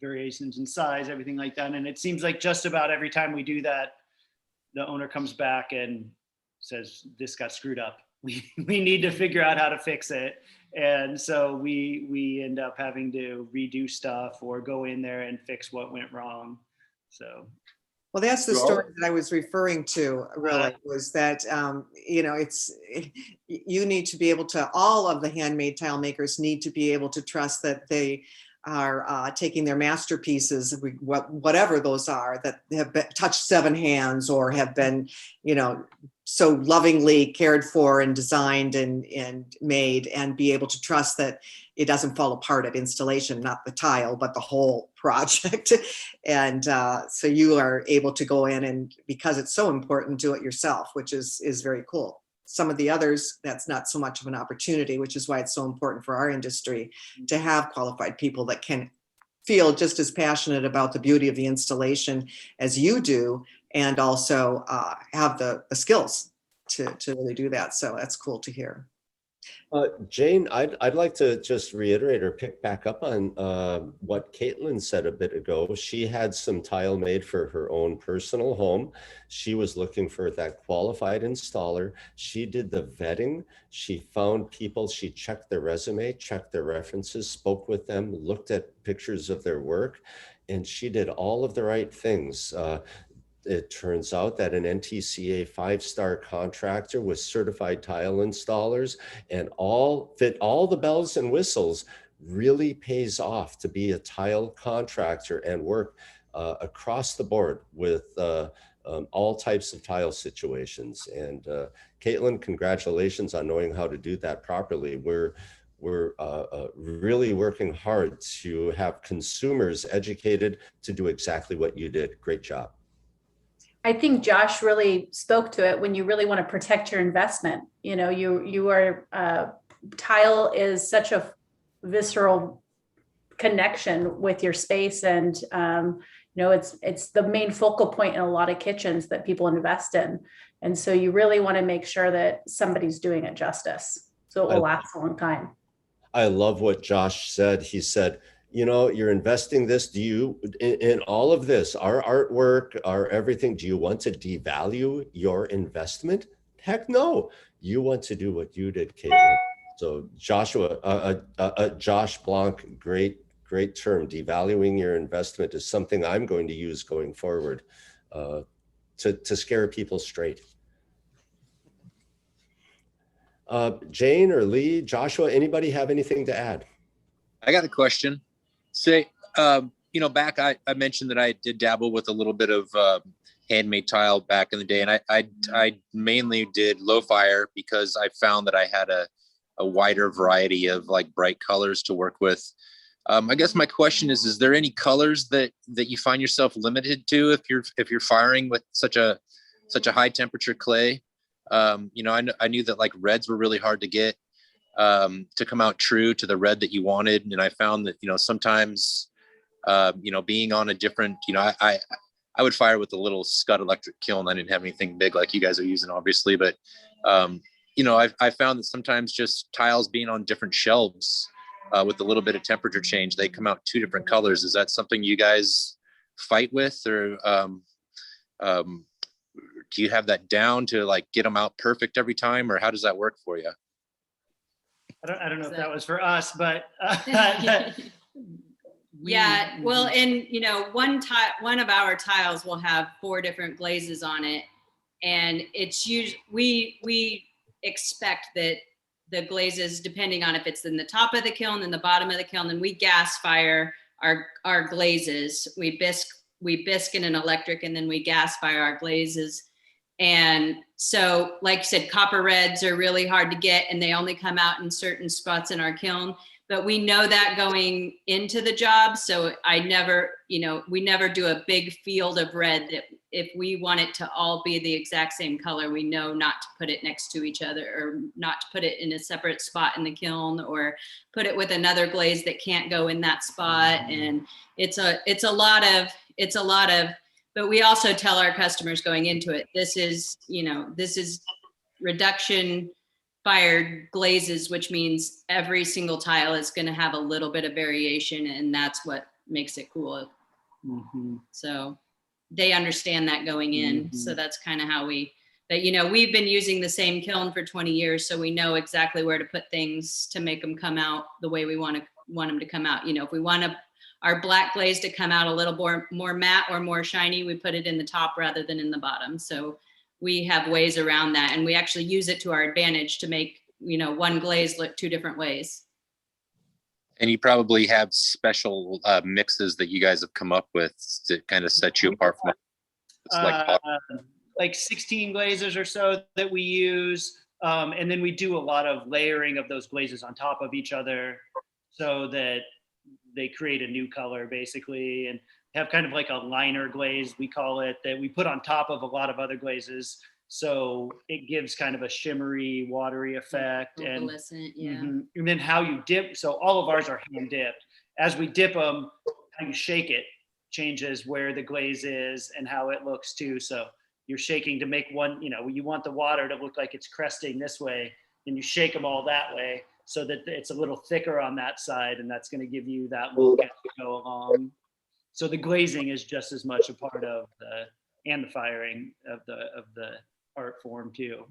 in size, everything like that. And it seems like just about every time we do that, the owner comes back and says, this got screwed up. We need to figure out how to fix it. And so we end up having to redo stuff or go in there and fix what went wrong. So. Well, that's the story that I was referring to, really, was that, you need to be able to, all of the handmade tile makers need to be able to trust that they are taking their masterpieces, whatever those are, that have touched 7 hands or have been, so lovingly cared for and designed and made, and be able to trust that it doesn't fall apart at installation, not the tile, but the whole project. And so you are able to go in and, because it's so important, do it yourself, which is very cool. Some of the others, that's not so much of an opportunity, which is why it's so important for our industry to have qualified people that can feel just as passionate about the beauty of the installation as you do, and also have the skills to really do that. So that's cool to hear. Jane, I'd like to just reiterate or pick back up on what Caitlin said a bit ago. She had some tile made for her own personal home. She was looking for that qualified installer. She did the vetting. She found people, she checked their resume, checked their references, spoke with them, looked at pictures of their work, and she did all of the right things. It turns out that an NTCA 5-star contractor with certified tile installers and fit all the bells and whistles really pays off to be a tile contractor and work across the board with all types of tile situations. And Caitlin, congratulations on knowing how to do that properly. We're really working hard to have consumers educated to do exactly what you did. Great job. I think Josh really spoke to it. When you really want to protect your investment, tile is such a visceral connection with your space, and it's the main focal point in a lot of kitchens that people invest in, and so you really want to make sure that somebody's doing it justice, so it will last a long time. I love what Josh said. He said, you're investing this. Do you, in all of this, our artwork, our everything, do you want to devalue your investment? Heck no. You want to do what you did, Caitlin. So Josh Blanc, great term. Devaluing your investment is something I'm going to use going forward to scare people straight. Jane or Lee, Joshua, anybody have anything to add? I got a question. Say, back I mentioned that I did dabble with a little bit of handmade tile back in the day, and I mainly did low fire because I found that I had a wider variety of like bright colors to work with. I guess my question is there any colors that you find yourself limited to if you're firing with such a high temperature clay? I knew that like reds were really hard to get to come out true to the red that you wanted. And I found that, sometimes, being on a different, I would fire with a little Scud electric kiln. I didn't have anything big like you guys are using, obviously, but, I found that sometimes just tiles being on different shelves with a little bit of temperature change, they come out 2 different colors. Is that something you guys fight with, or do you have that down to like get them out perfect every time, or how does that work for you? Yeah, well, and you know, one of our tiles will have 4 different glazes on it, and it's usually we expect that the glazes, depending on if it's in the top of the kiln and the bottom of the kiln, and we gas fire our glazes. We bisque in an electric, and then we gas fire our glazes. And so, like you said, copper reds are really hard to get, and they only come out in certain spots in our kiln. But we know that going into the job. So we never do a big field of red that if we want it to all be the exact same color, we know not to put it next to each other, or not to put it in a separate spot in the kiln, or put it with another glaze that can't go in that spot. And it's a lot of, but we also tell our customers going into it, this is reduction fired glazes, which means every single tile is going to have a little bit of variation, and that's what makes it cool. Mm-hmm. So they understand that going in. Mm-hmm. So that's kind of how we've been using the same kiln for 20 years. So we know exactly where to put things to make them come out the way we want them to come out. If we want our black glaze to come out a little more matte or more shiny, we put it in the top rather than in the bottom. So we have ways around that, and we actually use it to our advantage to make, one glaze look 2 different ways. And you probably have special mixes that you guys have come up with to kind of set you apart from like 16 glazes or so that we use. And then we do a lot of layering of those glazes on top of each other so that they create a new color basically, and have kind of like a liner glaze, we call it, that we put on top of a lot of other glazes. So it gives kind of a shimmery, watery effect. And, yeah. Mm-hmm. And then how you dip. So all of ours are hand dipped. As we dip them, how you shake it changes where the glaze is and how it looks too. So you're shaking to make one, you want the water to look like it's cresting this way, and you shake them all that way so that it's a little thicker on that side, and that's going to give you that look as you go along. So the glazing is just as much a part of the firing of the art form too.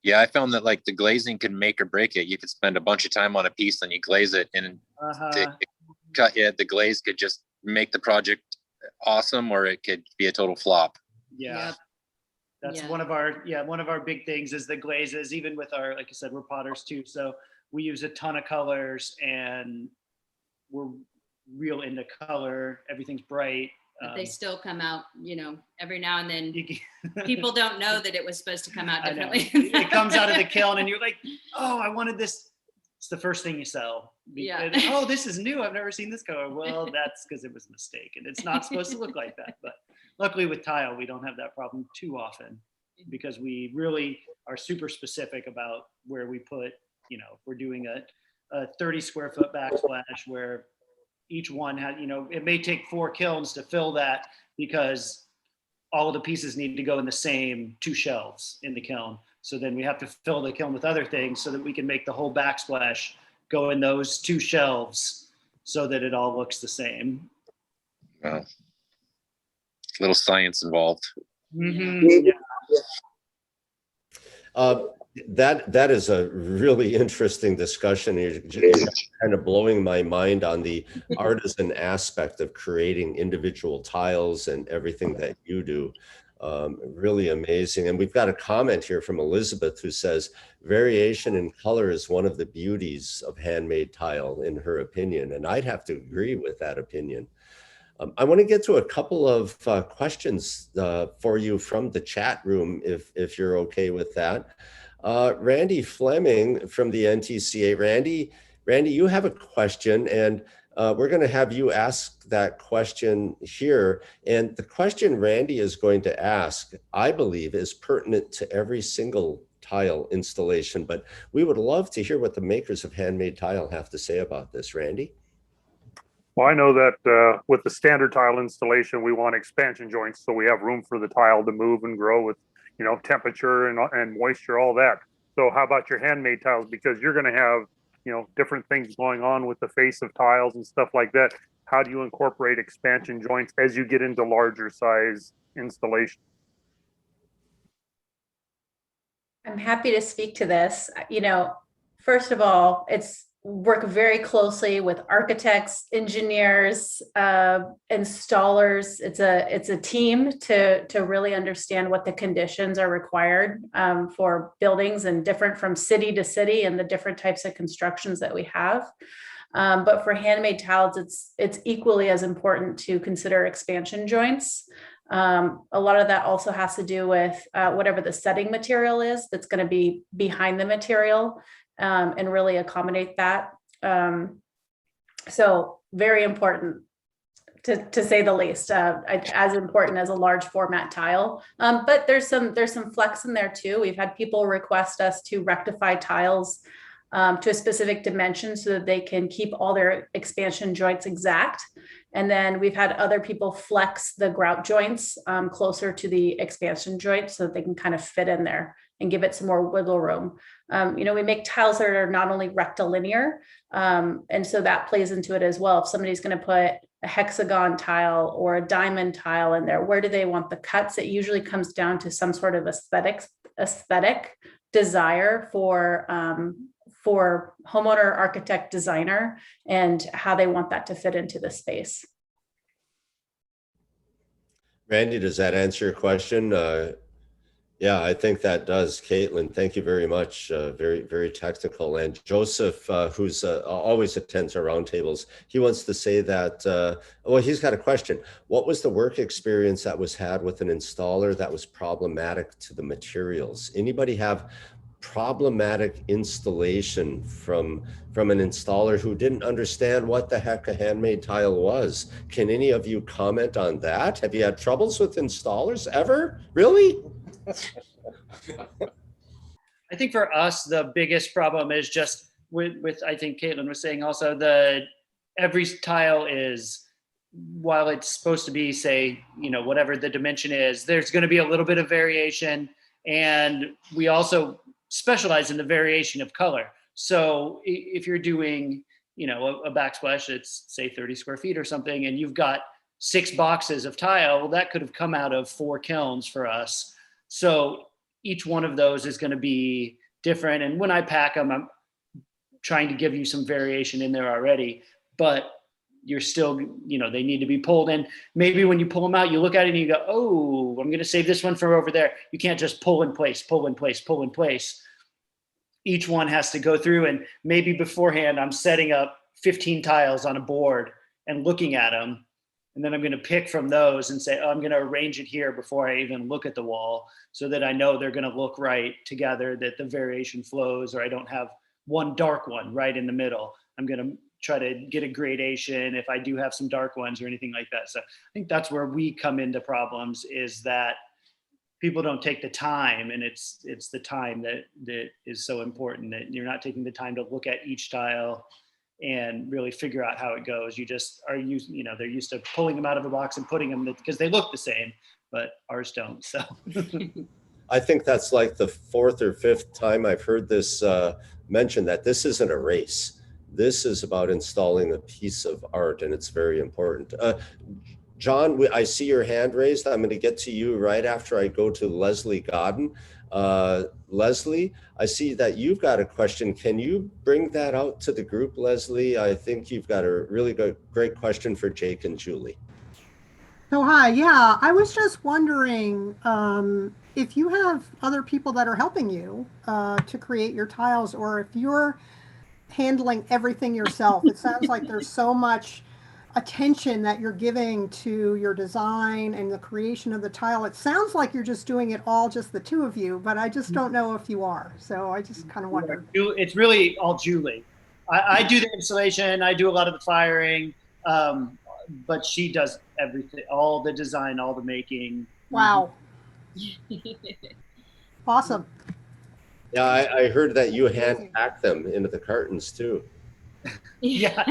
Yeah, I found that like the glazing can make or break it. You could spend a bunch of time on a piece and you glaze it, and the glaze could just make the project awesome, or it could be a total flop. Yeah. Yep. That's Yeah. one of our big things is the glazes, even with our, like I said, we're potters too. So we use a ton of colors, and we're real into color. Everything's bright. But they still come out, every now and then. People don't know that it was supposed to come out differently. It comes out of the kiln and you're like, oh, I wanted this. It's the first thing you sell. Yeah. Oh, this is new. I've never seen this color. Well, that's because it was a mistake, and it's not supposed to look like that. But luckily with tile, we don't have that problem too often, because we really are super specific about where we put, if we're doing a 30 square foot backsplash where each one had, it may take 4 kilns to fill that, because all of the pieces need to go in the same 2 shelves in the kiln. So then we have to fill the kiln with other things so that we can make the whole backsplash go in those 2 shelves so that it all looks the same. Wow. A little science involved. Mm-hmm. Yeah. That is a really interesting discussion. You're kind of blowing my mind on the artisan aspect of creating individual tiles and everything that you do. Really amazing. And we've got a comment here from Elizabeth who says variation in color is one of the beauties of handmade tile, in her opinion. And I'd have to agree with that opinion. I want to get to a couple of questions for you from the chat room, if you're okay with that. Randy Fleming from the NTCA. Randy, you have a question, and we're going to have you ask that question here. And the question Randy is going to ask, I believe, is pertinent to every single tile installation, but we would love to hear what the makers of handmade tile have to say about this. Randy? Well, I know that with the standard tile installation, we want expansion joints so we have room for the tile to move and grow with, temperature and moisture, all that. So how about your handmade tiles? Because you're going to have, different things going on with the face of tiles and stuff like that. How do you incorporate expansion joints as you get into larger size installation? I'm happy to speak to this. First of all, it's work very closely with architects, engineers, installers. It's a team to really understand what the conditions are required for buildings, and different from city to city and the different types of constructions that we have. But for handmade tiles, it's equally as important to consider expansion joints. A lot of that also has to do with whatever the setting material is that's going to be behind the material, and really accommodate that. So very important, to say the least, as important as a large format tile. But there's some flex in there too. We've had people request us to rectify tiles to a specific dimension so that they can keep all their expansion joints exact. And then we've had other people flex the grout joints closer to the expansion joint so that they can kind of fit in there and give it some more wiggle room. We make tiles that are not only rectilinear, and so that plays into it as well. If somebody's going to put a hexagon tile or a diamond tile in there, where do they want the cuts? It usually comes down to some sort of aesthetic desire for homeowner, architect, designer, and how they want that to fit into the space. Randy, does that answer your question? Yeah, I think that does. Caitlin, thank you very much. Very, very technical. And Joseph, who's always attends our roundtables, he wants to say that, well, he's got a question. What was the work experience that was had with an installer that was problematic to the materials? Anybody have problematic installation from an installer who didn't understand what the heck a handmade tile was? Can any of you comment on that? Have you had troubles with installers ever? Really? I think for us, the biggest problem is just with I think Caitlin was saying also, every tile is, while it's supposed to be, say, whatever the dimension is, there's going to be a little bit of variation. And we also specialize in the variation of color. So if you're doing, a backsplash, it's say 30 square feet or something, and you've got 6 boxes of tile, well, that could have come out of 4 kilns for us. So each one of those is going to be different. And when I pack them, I'm trying to give you some variation in there already, but you're still, they need to be pulled in. Maybe when you pull them out, you look at it and you go, oh, I'm going to save this one for over there. You can't just pull in place, pull in place, pull in place. Each one has to go through, and maybe beforehand, I'm setting up 15 tiles on a board and looking at them. And then I'm going to pick from those and say, oh, I'm going to arrange it here before I even look at the wall, so that I know they're going to look right together, that the variation flows, or I don't have one dark one right in the middle. I'm going to try to get a gradation if I do have some dark ones or anything like that. So I think that's where we come into problems, is that people don't take the time, and it's the time that is so important, that you're not taking the time to look at each tile and really figure out how it goes. You just are used, they're used to pulling them out of a box and putting them, because they look the same, but ours don't. So I think that's like the 4th or 5th time I've heard this mentioned, that this isn't a race. This is about installing a piece of art, and it's very important. John, I see your hand raised. I'm going to get to you right after I go to Leslie Godden. Leslie, I see that you've got a question. Can you bring that out to the group, Leslie? I think you've got a really great question for Jake and Julie. Oh, hi. Yeah, I was just wondering if you have other people that are helping you to create your tiles, or if you're handling everything yourself. It sounds like there's so much attention that you're giving to your design and the creation of the tile. It sounds like you're just doing it all, just the two of you, but I just don't know if you are. So I just kind of wonder. It's really all Julie. I do the installation, I do a lot of the firing, but she does everything, all the design, all the making. Wow. Awesome. Yeah, I heard that you hand pack them into the cartons too. Yes,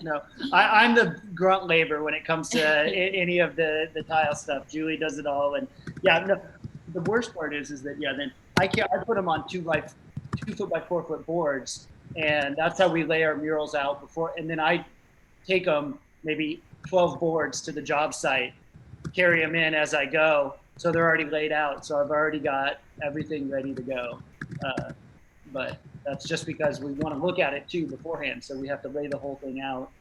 no. I'm the grunt labor when it comes to any of the tile stuff. Julie does it all, and no. The worst part is that then I put them on 2 foot by 4 foot boards, and that's how we lay our murals out before. And then I take them maybe 12 boards to the job site, carry them in as I go, so they're already laid out. So I've already got everything ready to go. But That's just because we want to look at it too beforehand. So we have to lay the whole thing out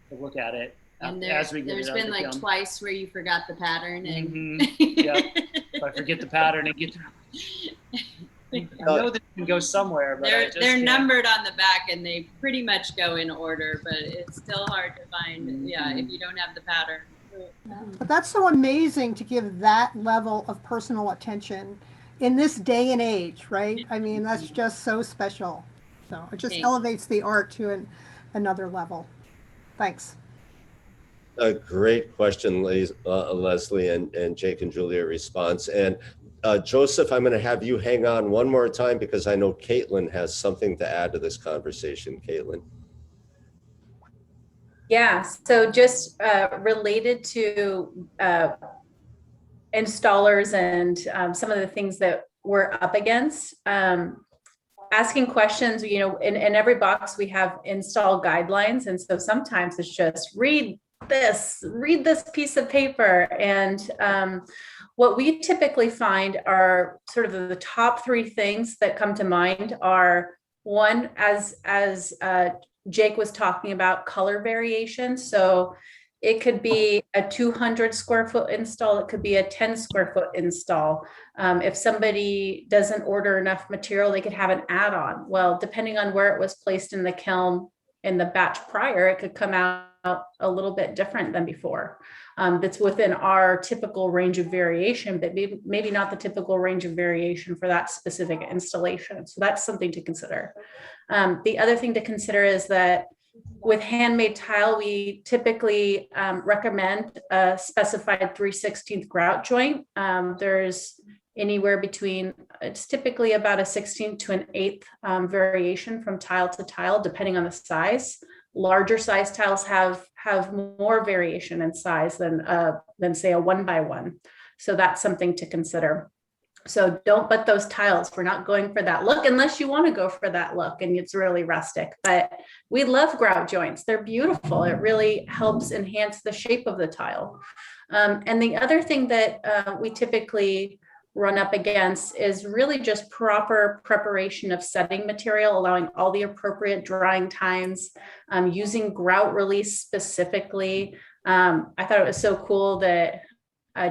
to look at it And as we get there's it out been of the like kiln. twice where you forgot the pattern and Yeah, if I forget the pattern and get to, I know that can go somewhere, but I just they're can't. numbered on the back and they pretty much go in order, but it's still hard to find. Yeah, if you don't have the pattern. But that's so amazing to give that level of personal attention in this day and age, right? I mean, that's just so special. So it just Thanks. elevates the art to another level. Thanks. A great question, Leslie and Jake and Julia response. And Joseph, I'm going to have you hang on one more time because I know Caitlin has something to add to this conversation. Caitlin. Yeah, so just related to installers and some of the things that we're up against, asking questions, you know, in every box we have install guidelines. And so sometimes it's just read this piece of paper. And what we typically find are sort of the top three things that come to mind are, one, as Jake was talking about, color variation. So it could be a 200 square foot install. It could be a 10 square foot install. If somebody doesn't order enough material, they could have an add-on. Well, depending on where it was placed in the kiln in the batch prior, it could come out a little bit different than before. That's within our typical range of variation, but maybe not the typical range of variation for that specific installation. So that's something to consider. The other thing to consider is that with handmade tile, we typically recommend a specified 3/16 grout joint. There's anywhere between, it's typically about a 16th to an 8th variation from tile to tile, depending on the size. Larger size tiles have more variation in size than say a 1x1. So that's something to consider. So don't butt those tiles. We're not going for that look unless you want to go for that look and it's really rustic. But we love grout joints. They're beautiful. It really helps enhance the shape of the tile. And the other thing that we typically run up against is really just proper preparation of setting material, allowing all the appropriate drying times, using grout release specifically. I thought it was so cool that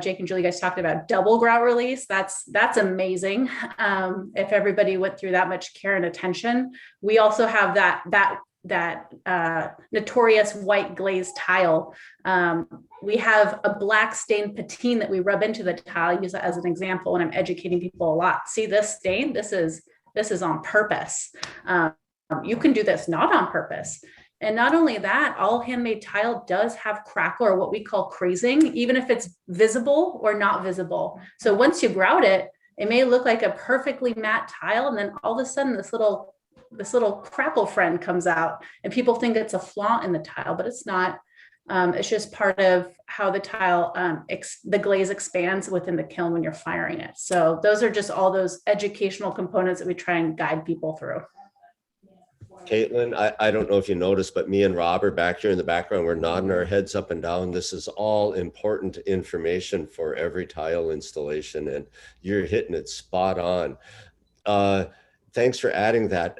Jake and Julie guys talked about double grout release. That's amazing. If everybody went through that much care and attention. We also have that notorious white glazed tile. We have a black stained patine that we rub into the tile. I use that as an example when I'm educating people a lot. See this stain? This is on purpose. You can do this not on purpose. And not only that, all handmade tile does have crackle, or what we call crazing, even if it's visible or not visible. So once you grout it, it may look like a perfectly matte tile, and then all of a sudden this little crackle friend comes out, and people think it's a flaw in the tile, but it's not. It's just part of how the tile, the glaze expands within the kiln when you're firing it. So those are just all those educational components that we try and guide people through. Caitlin, I don't know if you noticed, but me and Rob are back here in the background. We're nodding our heads up and down. This is all important information for every tile installation, and you're hitting it spot on. Thanks for adding that.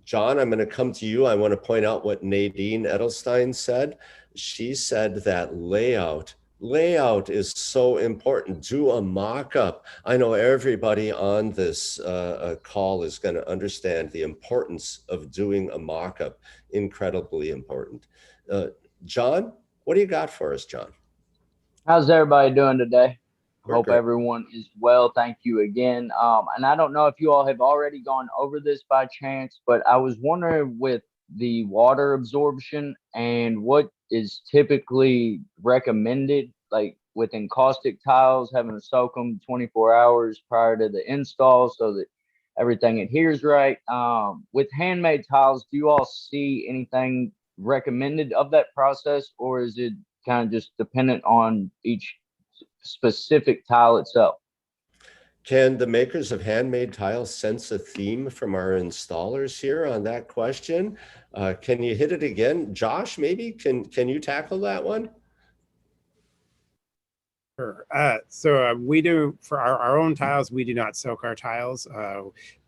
John, I'm going to come to you. I want to point out what Nadine Edelstein said. She said that layout is so important. Do a mock-up. I know everybody on this call is going to understand the importance of doing a mock-up. Incredibly important. John, what do you got for us, John? How's everybody doing today? We're Hope great. everyone is well. Thank you again. And I don't know if you all have already gone over this by chance, but I was wondering with the water absorption and what is typically recommended, like with encaustic tiles, having to soak them 24 hours prior to the install so that everything adheres right. With handmade tiles, do you all see anything recommended of that process, or is it kind of just dependent on each specific tile itself? Can the makers of handmade tiles sense a theme from our installers here on that question? Can you hit it again? Josh, maybe can you tackle that one? Sure. We do for our own tiles. We do not soak our tiles.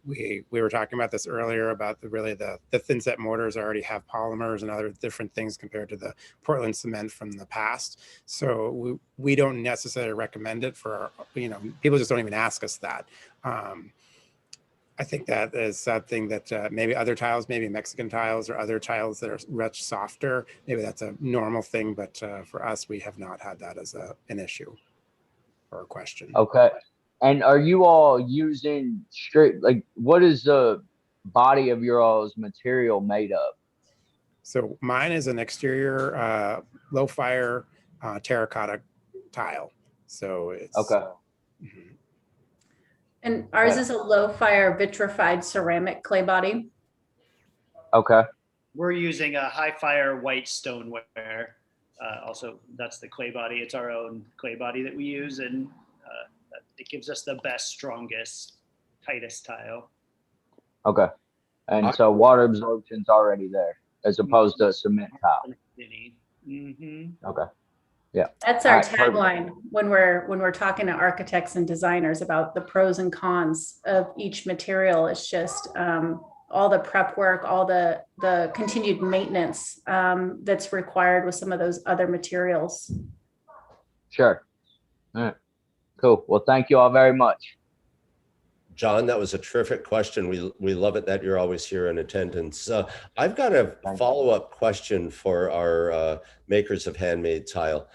We were talking about this earlier about the thin set mortars already have polymers and other different things compared to the Portland cement from the past. So we don't necessarily recommend it for, people just don't even ask us that. I think that is something that maybe other tiles, maybe Mexican tiles or other tiles that are much softer, maybe that's a normal thing, but for us, we have not had that as an issue or a question. Okay. And are you all using straight, like, what is the body of your all's material made of? So mine is an exterior low fire terracotta tile. So it's okay. Mhm. And ours is a low fire vitrified ceramic clay body. Okay. We're using a high fire white stoneware. Also, that's the clay body. It's our own clay body that we use, and it gives us the best, strongest, tightest tile. Okay. And so water absorption's already there as opposed to a cement tile. Mm-hmm. Okay. Yeah. That's our tagline when we're talking to architects and designers about the pros and cons of each material. It's just all the prep work, all the continued maintenance that's required with some of those other materials. Sure. All right. Cool. Well, thank you all very much. John, that was a terrific question. We love it that you're always here in attendance. I've got a follow-up question for our makers of handmade tile.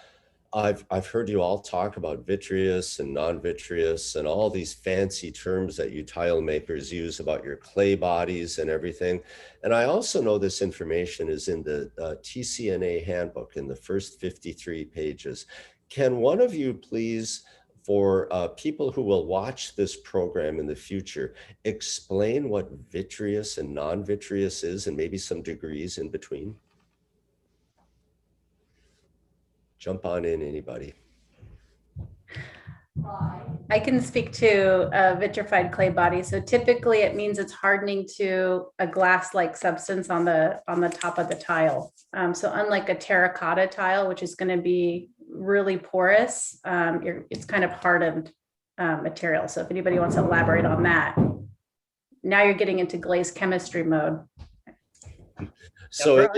I've heard you all talk about vitreous and non-vitreous and all these fancy terms that you tile makers use about your clay bodies and everything. And I also know this information is in the TCNA handbook in the first 53 pages. Can one of you please, for people who will watch this program in the future, explain what vitreous and non-vitreous is and maybe some degrees in between? Jump on in, anybody. I can speak to a vitrified clay body. So typically it means it's hardening to a glass-like substance on the top of the tile. So unlike a terracotta tile, which is going to be really porous, it's kind of hardened material. So if anybody wants to elaborate on that, now you're getting into glaze chemistry mode. So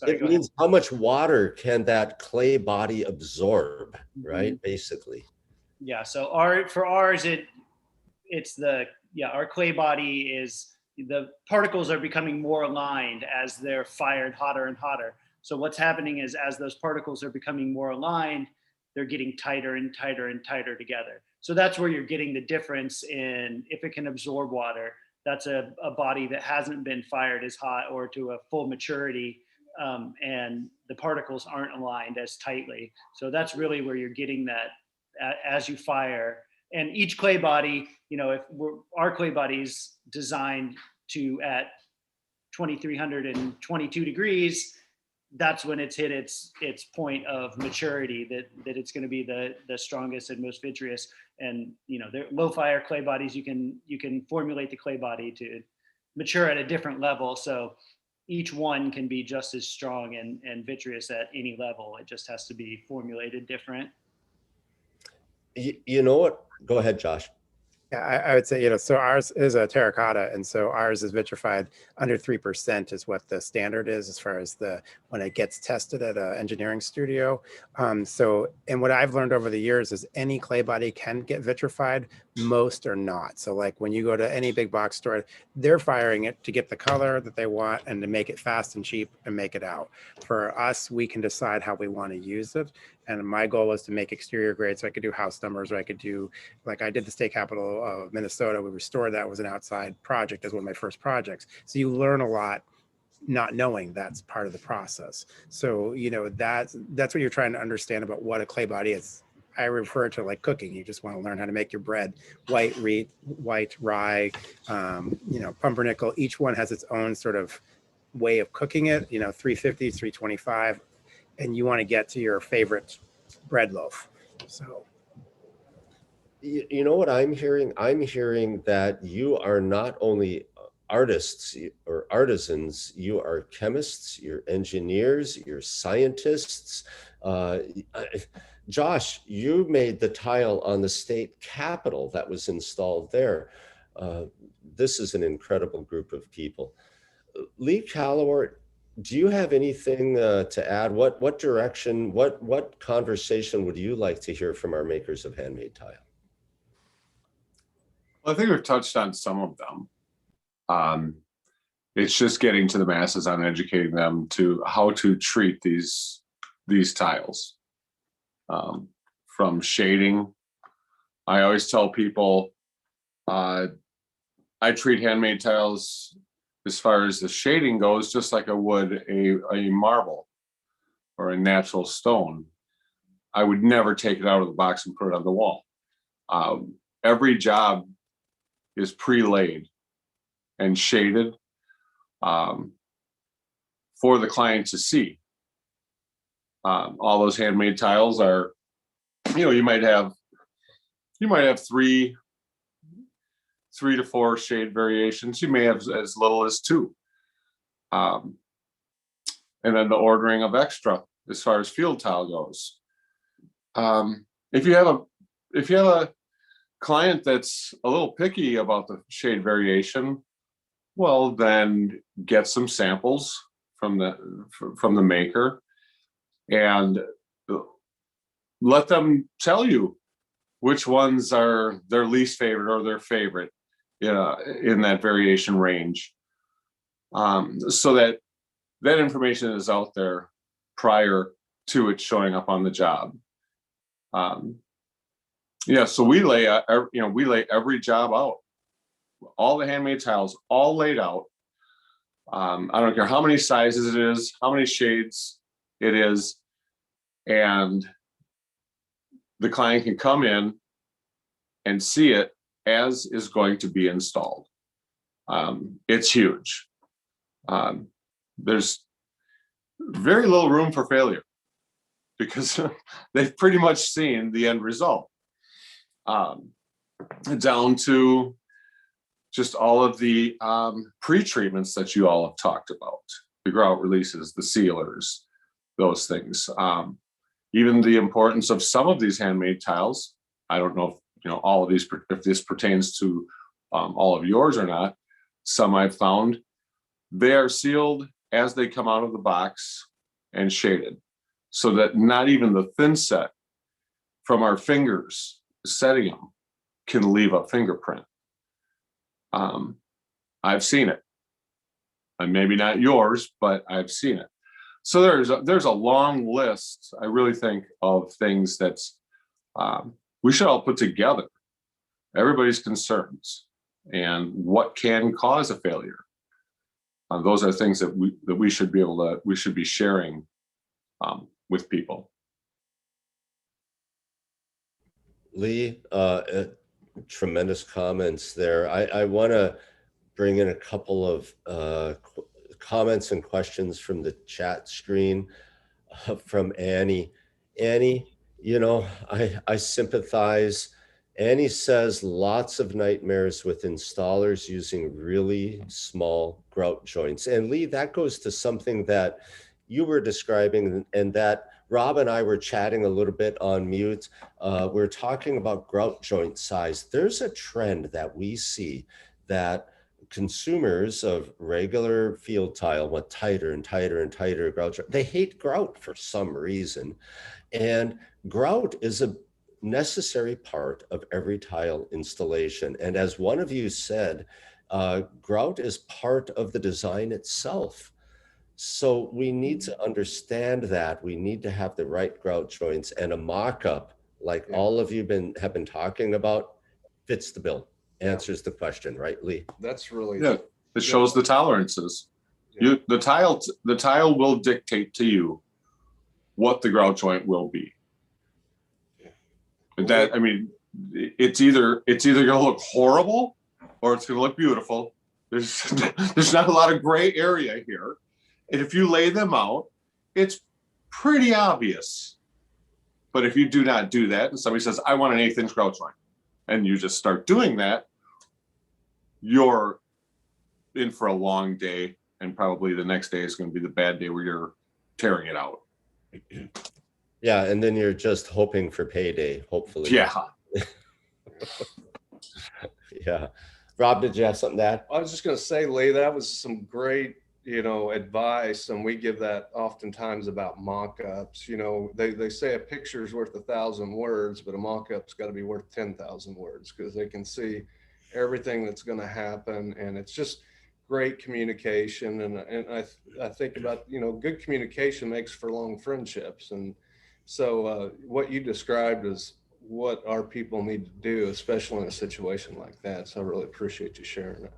it means how much water can that clay body absorb, right? Basically. Yeah. So our clay body is, the particles are becoming more aligned as they're fired hotter and hotter. So what's happening is as those particles are becoming more aligned, they're getting tighter and tighter and tighter together. So that's where you're getting the difference in if it can absorb water. That's a body that hasn't been fired as hot or to a full maturity, and the particles aren't aligned as tightly. So that's really where you're getting that as you fire. And each clay body, if our clay body's designed to at 2322 degrees, that's when it's hit its point of maturity, that it's going to be the strongest and most vitreous. And they're low fire clay bodies, you can formulate the clay body to mature at a different level. So each one can be just as strong and vitreous at any level. It just has to be formulated different. You know what? Go ahead, Josh. Yeah, I would say, so ours is a terracotta, and so ours is vitrified under 3% is what the standard is as far as when it gets tested at an engineering studio. And what I've learned over the years is any clay body can get vitrified, most are not. So like when you go to any big box store, they're firing it to get the color that they want and to make it fast and cheap and make it out. For us, we can decide how we want to use it. And my goal was to make exterior grade, so I could do house numbers, or I could do, like I did the state capitol of Minnesota. We restored that. It was an outside project as one of my first projects. So you learn a lot not knowing that's part of the process. So, that's what you're trying to understand about what a clay body is. I refer to like cooking. You just want to learn how to make your bread. White rye, pumpernickel. Each one has its own sort of way of cooking it, 350, 325. And you want to get to your favorite bread loaf. So, you know what I'm hearing? I'm hearing that you are not only artists or artisans, you are chemists, you're engineers, you're scientists. Josh, you made the tile on the state capitol that was installed there. This is an incredible group of people. Lee Callowart, do you have anything to add? What direction, what conversation would you like to hear from our makers of handmade tile? Well, I think we've touched on some of them. It's just getting to the masses on educating them to how to treat these tiles. From shading, I always tell people I treat handmade tiles as far as the shading goes, just like I would a marble or a natural stone. I would never take it out of the box and put it on the wall. Every job is pre-laid and shaded for the client to see. All those handmade tiles are, you might have 3 to 4 shade variations. You may have as little as 2. And then the ordering of extra as far as field tile goes. If you have a client that's a little picky about the shade variation, well, then get some samples from the maker and let them tell you which ones are their least favorite or their favorite in that variation range, so that information is out there prior to it showing up on the job. So we lay every job out, all the handmade tiles, all laid out. I don't care how many sizes it is, how many shades it is, and the client can come in and see it as is going to be installed. It's huge. There's very little room for failure because they've pretty much seen the end result. Down to just all of the pre-treatments that you all have talked about, the grout releases, the sealers, those things. Even the importance of some of these handmade tiles. I don't know if all of these, if this pertains to all of yours or not. Some I've found, they are sealed as they come out of the box and shaded, so that not even the thin set from our fingers setting them can leave a fingerprint. I've seen it, and maybe not yours, but I've seen it. So there's a long list, I really think, of things that's we should all put together, everybody's concerns and what can cause a failure. Those are things that we should be sharing with people. Lee, tremendous comments there. I want to bring in a couple of comments and questions from the chat screen from Annie. Annie, I sympathize. Annie says lots of nightmares with installers using really small grout joints. And Lee, that goes to something that you were describing and that Rob and I were chatting a little bit on mute. We're talking about grout joint size. There's a trend that we see that consumers of regular field tile want tighter and tighter and tighter grout joint. They hate grout for some reason. And grout is a necessary part of every tile installation. And as one of you said, grout is part of the design itself. So we need to understand that. We need to have the right grout joints, and a mock-up, like all of you have been talking about, fits the bill, answers the question, right, Lee? That's really it shows the tolerances. The tile will dictate to you what the grout joint will be. That, I mean, it's either gonna look horrible or it's gonna look beautiful. There's not a lot of gray area here. And if you lay them out, it's pretty obvious. But if you do not do that, and somebody says, I want an 1/8 inch grout joint, and you just start doing that, you're in for a long day, and probably the next day is going to be the bad day where you're tearing it out. Yeah, and then you're just hoping for payday, hopefully. Yeah. Yeah. Rob, did you have something to add? I was just going to say, Lee, that was some great, advice. And we give that oftentimes about mock-ups. They say a picture's worth 1,000 words, but a mock-up's got to be worth 10,000 words because they can see everything that's going to happen. And it's just great communication. And I think about, good communication makes for long friendships. And so what you described is what our people need to do, especially in a situation like that. So I really appreciate you sharing it.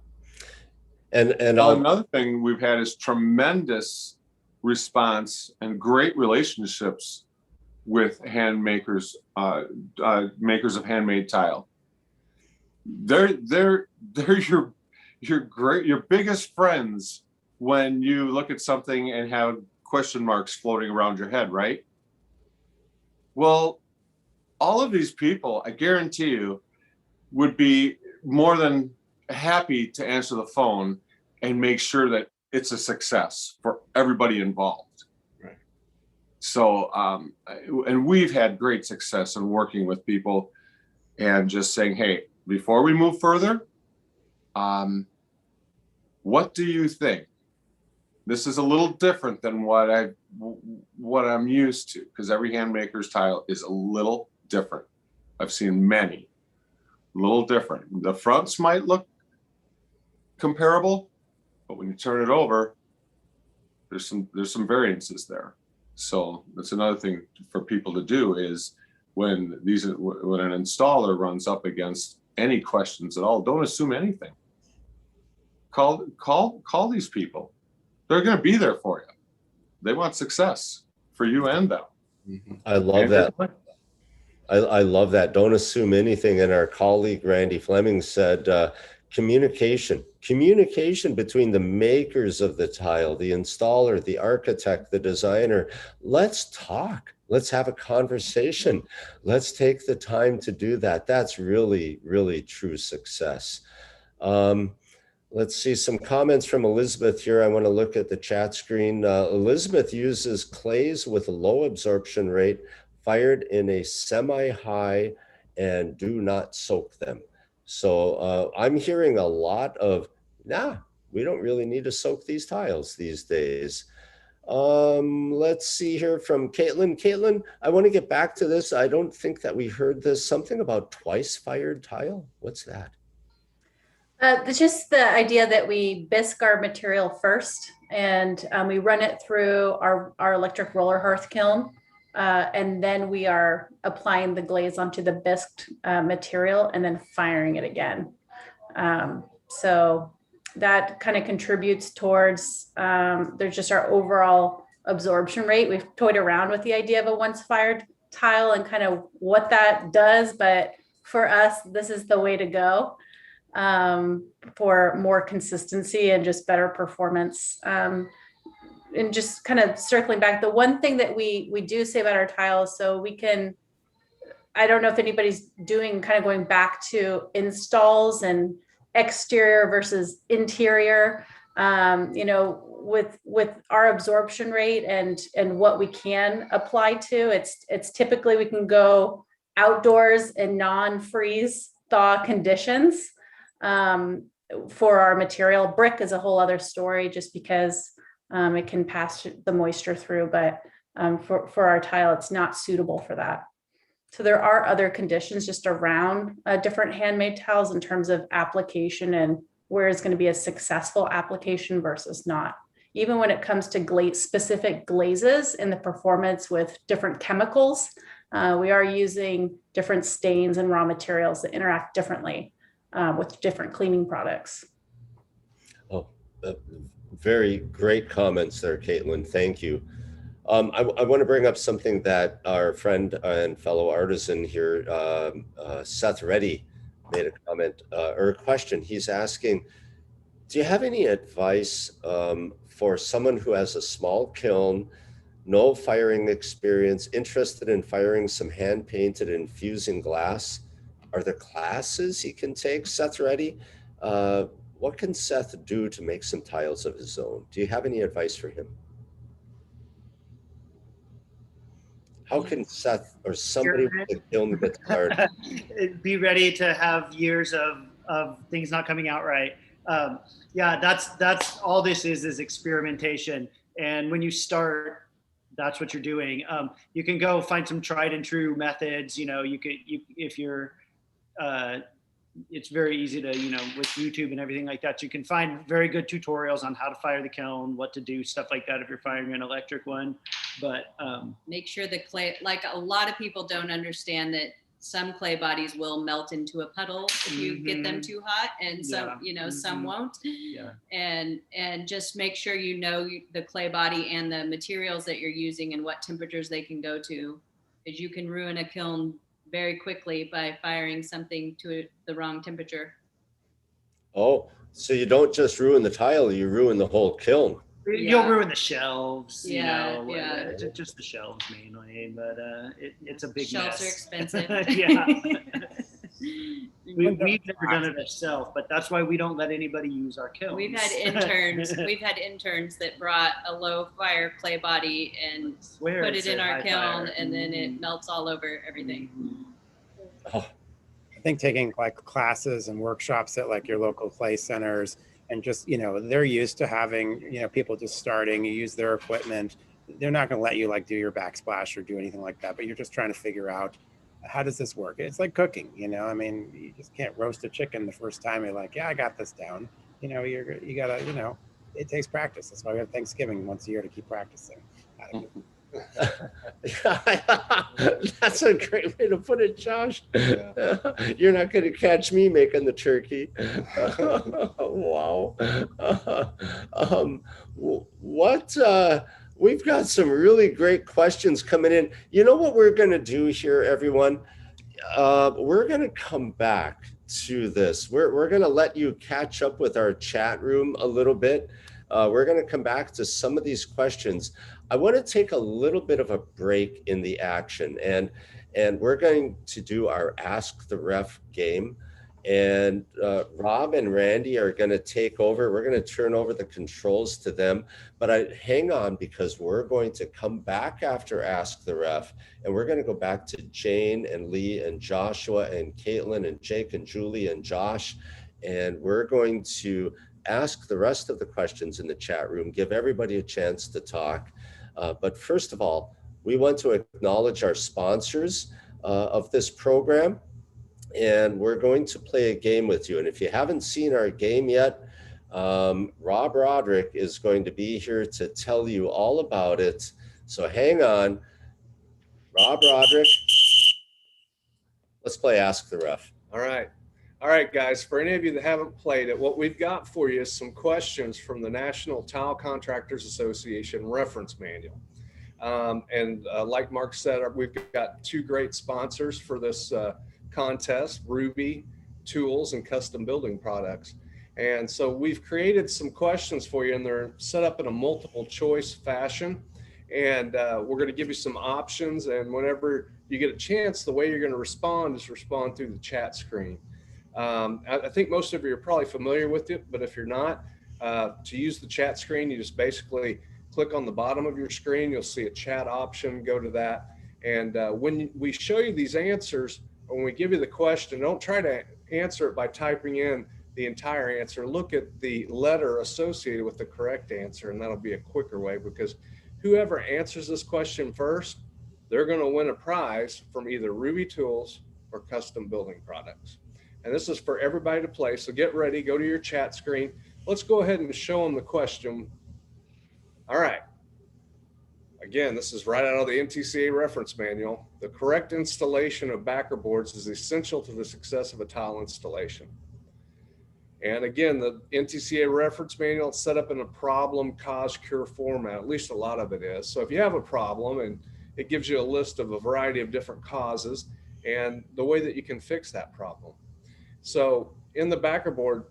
And another thing we've had is tremendous response and great relationships with makers of handmade tile. They're your biggest friends when you look at something and have question marks floating around your head, right? Well, all of these people, I guarantee you, would be more than happy to answer the phone and make sure that it's a success for everybody involved. Right. So, and we've had great success in working with people and just saying, hey, before we move further, what do you think? This is a little different than what I'm used to, because every handmaker's tile is a little different. I've seen many, a little different. The fronts might look comparable, but when you turn it over, there's some variances there. So that's another thing for people to do is when an installer runs up against any questions at all, don't assume anything. Call these people. They're going to be there for you. They want success for you and them. I love that. I love that. Don't assume anything. And our colleague Randy Fleming said, communication between the makers of the tile, the installer, the architect, the designer. Let's talk. Let's have a conversation. Let's take the time to do that. That's really, really true success. Let's see some comments from Elizabeth here. I want to look at the chat screen. Elizabeth uses clays with a low absorption rate, fired in a semi-high, and do not soak them. So I'm hearing a lot of, we don't really need to soak these tiles these days. Let's see here from Caitlin. Caitlin, I want to get back to this. I don't think that we heard this, something about twice fired tile. What's that? It's just the idea that we bisque our material first and we run it through our electric roller hearth kiln. And then we are applying the glaze onto the bisqued material and then firing it again. So that kind of contributes towards, there's just our overall absorption rate. We've toyed around with the idea of a once fired tile and kind of what that does. But for us, this is the way to go for more consistency and just better performance. And just kind of circling back, the one thing that we do say about our tiles, so we can, I don't know if anybody's doing kind of going back to installs and exterior versus interior, with our absorption rate and what we can apply to, it's typically we can go outdoors in non-freeze thaw conditions for our material. Brick is a whole other story just because it can pass the moisture through, but for our tile, it's not suitable for that. So there are other conditions just around different handmade tiles in terms of application and where is going to be a successful application versus not. Even when it comes to specific glazes and the performance with different chemicals, we are using different stains and raw materials that interact differently with different cleaning products. Oh, very great comments there, Caitlin. Thank you. I want to bring up something that our friend and fellow artisan here, Seth Reddy, made a comment or a question. He's asking, do you have any advice for someone who has a small kiln, no firing experience, interested in firing some hand-painted infusing glass? Are there classes he can take, Seth Reddy? What can Seth do to make some tiles of his own? Do you have any advice for him? How can Seth or somebody with the kiln get started? Be ready to have years of things not coming out right. Yeah, that's all this is experimentation. And when you start, that's what you're doing. You can go find some tried and true methods. If you're, it's very easy to, with YouTube and everything like that, you can find very good tutorials on how to fire the kiln, what to do, stuff like that if you're firing an electric one. But make sure the clay, like a lot of people don't understand that some clay bodies will melt into a puddle if you get them too hot, and some, some won't. Yeah. And just make sure the clay body and the materials that you're using and what temperatures they can go to, because you can ruin a kiln very quickly by firing something to the wrong temperature. Oh, so you don't just ruin the tile, you ruin the whole kiln. You'll ruin the shelves, yeah. Just the shelves mainly, but it's a big shelves mess. are expensive. Yeah. We've never done it ourselves, but that's why we don't let anybody use our kilns. We've had interns that brought a low fire clay body and put it in our kiln, and then it melts all over everything. Oh. I think taking like classes and workshops at like your local clay centers, and just, they're used to having, people just starting, you use their equipment. They're not going to let you like do your backsplash or do anything like that, but you're just trying to figure out, how does this work? It's like cooking, I mean, you just can't roast a chicken the first time. You're like, yeah, I got this down. You gotta, it takes practice. That's why we have Thanksgiving once a year to keep practicing. That's a great way to put it, Josh. Yeah. You're not going to catch me making the turkey. Wow. We've got some really great questions coming in. You know what we're going to do here, everyone? We're going to come back to this. We're going to let you catch up with our chat room a little bit. We're going to come back to some of these questions. I want to take a little bit of a break in the action, and we're going to do our Ask the Ref game. And Rob and Randy are going to take over. We're going to turn over the controls to them. But hang on, because we're going to come back after Ask the Ref, and we're going to go back to Jane and Lee and Joshua and Caitlin and Jake and Julie and Josh. And we're going to ask the rest of the questions in the chat room, give everybody a chance to talk. But first of all, we want to acknowledge our sponsors of this program. And we're going to play a game with you. And if you haven't seen our game yet, Rob Roderick is going to be here to tell you all about it. So hang on. Rob Roderick, let's play Ask the Ref. All right, guys, for any of you that haven't played it, what we've got for you is some questions from the National Tile Contractors Association reference manual. Like Mark said, we've got two great sponsors for this contest, Rubi Tools and Custom Building Products. And so we've created some questions for you, and they're set up in a multiple choice fashion. And we're going to give you some options. And whenever you get a chance, the way you're going to respond is respond through the chat screen. I think most of you are probably familiar with it, but if you're not, to use the chat screen, you just basically click on the bottom of your screen. You'll see a chat option, go to that. And when we show you these answers, or when we give you the question, don't try to answer it by typing in the entire answer. Look at the letter associated with the correct answer, and that'll be a quicker way, because whoever answers this question first, they're going to win a prize from either Rubi Tools or Custom Building Products. And this is for everybody to play. So get ready, go to your chat screen. Let's go ahead and show them the question. All right. Again, this is right out of the NTCA reference manual. The correct installation of backer boards is essential to the success of a tile installation. And again, the NTCA reference manual is set up in a problem, cause, cure format. At least a lot of it is. So if you have a problem, and it gives you a list of a variety of different causes and the way that you can fix that problem. So in the backer board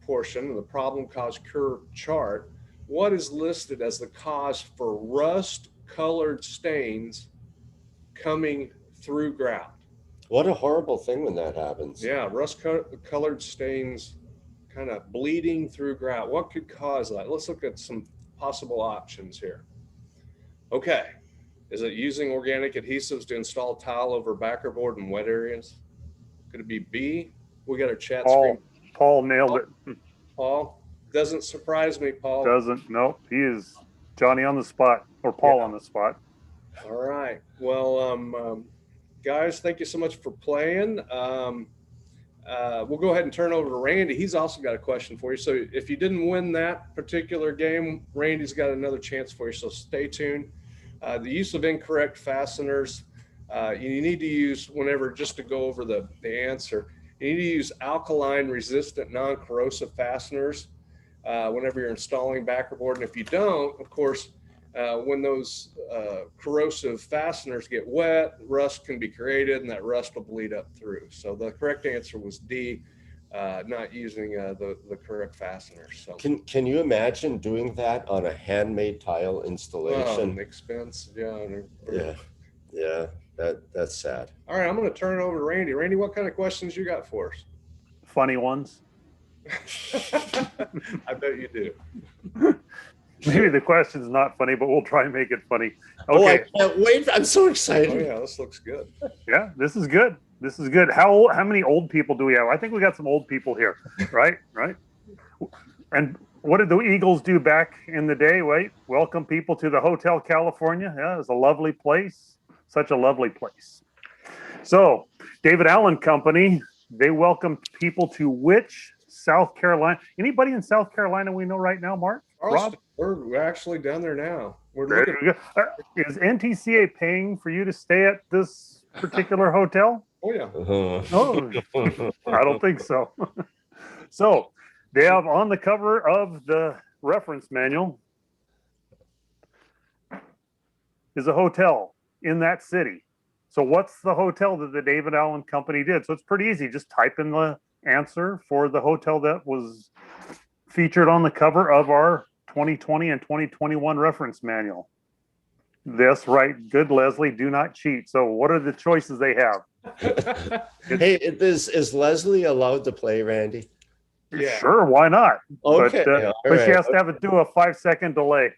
portion, the problem, cause, cure chart, what is listed as the cause for rust colored stains coming through grout? What a horrible thing when that happens. Yeah, rust colored stains kind of bleeding through grout. What could cause that? Let's look at some possible options here. Okay, Is it using organic adhesives to install tile over backer board in wet areas? Could it be B? We got our chat screen. Paul nailed it. Paul, doesn't surprise me, Paul. Doesn't, nope. He is Johnny on the spot, or Paul on the spot. All right. Well, guys, thank you so much for playing. We'll go ahead and turn over to Randy. He's also got a question for you. So if you didn't win that particular game, Randy's got another chance for you. So stay tuned. The use of incorrect fasteners, you need to use, whenever, just to go over the answer, you need to use alkaline resistant non-corrosive fasteners whenever you're installing backer board. And if you don't, of course, when those corrosive fasteners get wet, rust can be created, and that rust will bleed up through. So the correct answer was D, not using the correct fasteners. So Can you imagine doing that on a handmade tile installation? Expense, yeah, that's sad. All right, I'm going to turn it over to Randy. Randy, what kind of questions you got for us? Funny ones. I bet you do. Maybe the question's not funny, but we'll try and make it funny. Okay. Oh, I can't wait. I'm so excited. Oh yeah, this looks good. Yeah, this is good. This is good. How many old people do we have? I think we got some old people here, right? Right. And what did the Eagles do back in the day? Wait, welcome people to the Hotel California. Yeah, it's a lovely place. Such a lovely place. So, David Allen Company, they welcome people to which South Carolina? Anybody in South Carolina we know right now, Mark? Rob? We're actually down there now. We're There looking. you go. Is NTCA paying for you to stay at this particular hotel? Oh yeah. Oh, I don't think so. So they have on the cover of the reference manual is a hotel in that city. So what's the hotel that the David Allen Company did? So it's pretty easy. Just type in the answer for the hotel that was featured on the cover of our 2020 and 2021 reference manual. That's right. Good, Leslie. Do not cheat. So what are the choices they have? Hey, is Leslie allowed to play, Randy? Yeah. Sure, why not? Okay, But, all but she right. has to do a 5-second delay.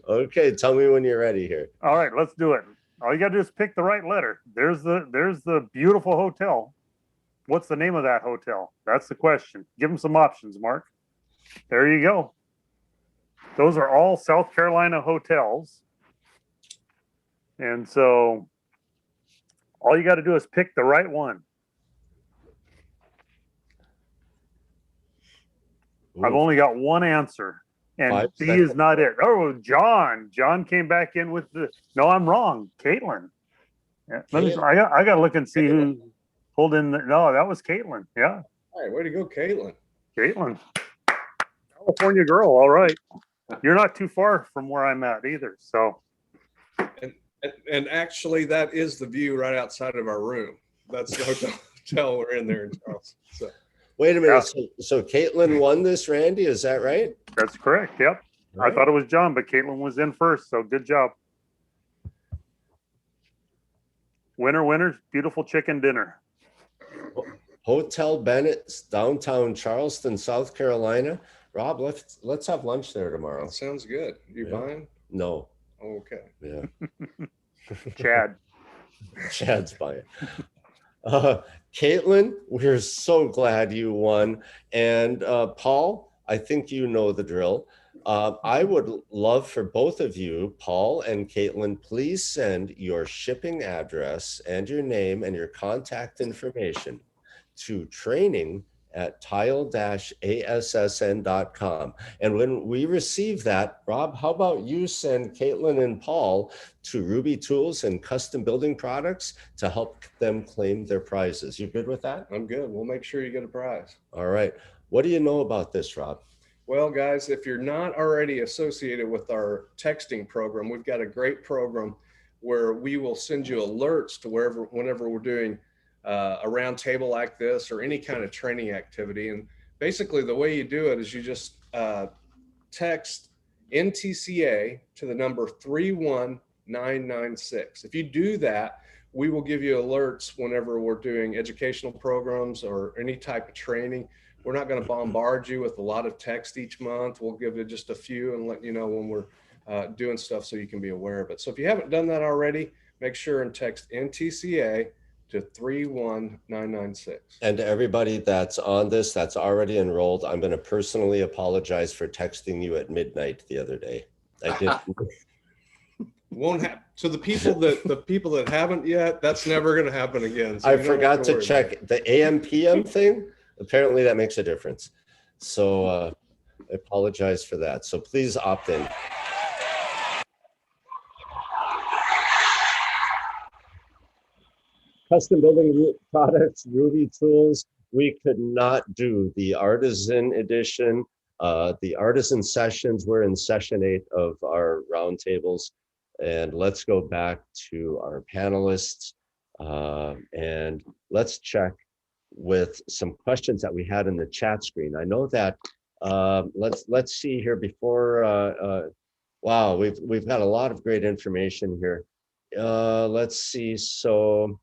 Okay, tell me when you're ready here. All right, let's do it. All you got to do is pick the right letter. There's the beautiful hotel. What's the name of that hotel? That's the question. Give them some options, Mark. There you go. Those are all South Carolina hotels. And so all you got to do is pick the right one. I've only got one answer, and 5 B seconds. is not it. Oh, John. John came back in with the. No, I'm wrong. Caitlin. Yeah, I got to look and see who pulled in. No, that was Caitlin. Yeah, All right, way to go, Caitlin. Caitlin. California girl. All right. You're not too far from where I'm at either. So. And actually, that is the view right outside of our room. That's the hotel we're in there in Charleston. So. Wait a minute. Yeah. So Caitlin won this, Randy? Is that right? That's correct. Yep. Right. I thought it was John, but Caitlin was in first. So good job. Winner, winner, beautiful chicken dinner. Hotel Bennett's, downtown Charleston, South Carolina. Rob, let's have lunch there tomorrow. That sounds good. You buying? No. Okay. Yeah. Chad. Chad's buying. Caitlin, we're so glad you won. And Paul, I think you know the drill. I would love for both of you, Paul and Caitlin, please send your shipping address and your name and your contact information to training@tile-assn.com. And when we receive that, Rob, how about you send Caitlin and Paul to Rubi Tools and Custom Building Products to help them claim their prizes? You good with that? I'm good. We'll make sure you get a prize. All right. What do you know about this, Rob? Well, guys, if you're not already associated with our texting program, we've got a great program where we will send you alerts to whenever we're doing a round table like this or any kind of training activity. And basically the way you do it is you just text NTCA to the number 31996. If you do that, we will give you alerts whenever we're doing educational programs or any type of training. We're not going to bombard you with a lot of text each month. We'll give you just a few and let you know when we're doing stuff so you can be aware of it. So if you haven't done that already, make sure and text NTCA to 31996. And to everybody that's on this, that's already enrolled, I'm going to personally apologize for texting you at midnight the other day. I did. Won't happen. So the people that haven't yet, that's never going to happen again. So I forgot to check the AM PM thing. Apparently that makes a difference. So I apologize for that. So please opt in. Custom building products, Ruby tools. We could not do the Artisan edition. The Artisan sessions, we're in session 8 of our roundtables. And let's go back to our panelists and let's check with some questions that we had in the chat screen. I know that let's see here before. Wow, we've got a lot of great information here. Let's see. So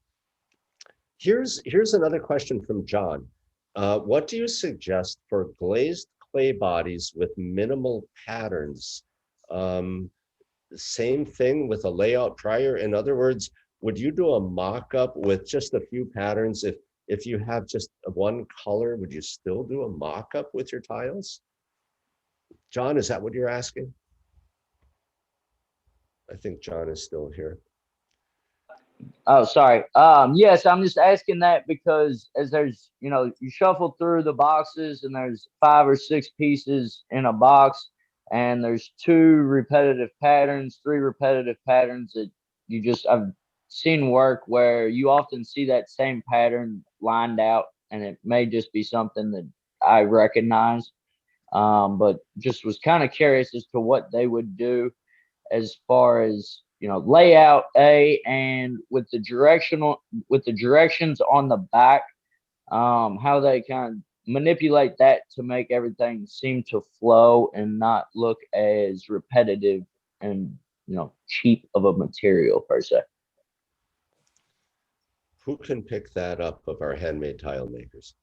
here's another question from John. What do you suggest for glazed clay bodies with minimal patterns? Same thing with a layout prior. In other words, would you do a mock-up with just a few patterns? If you have just one color, would you still do a mock-up with your tiles? John, is that what you're asking? I think John is still here. Oh, sorry. Yes, I'm just asking that because as there's, you shuffle through the boxes and there's 5 or 6 pieces in a box, and there's 2 repetitive patterns, 3 repetitive patterns that I've seen work where you often see that same pattern lined out, and it may just be something that I recognize. But just was kind of curious as to what they would do as far as, layout and with the directions on the back, how they kind of manipulate that to make everything seem to flow and not look as repetitive and cheap of a material per se. Who can pick that up of our handmade tile makers?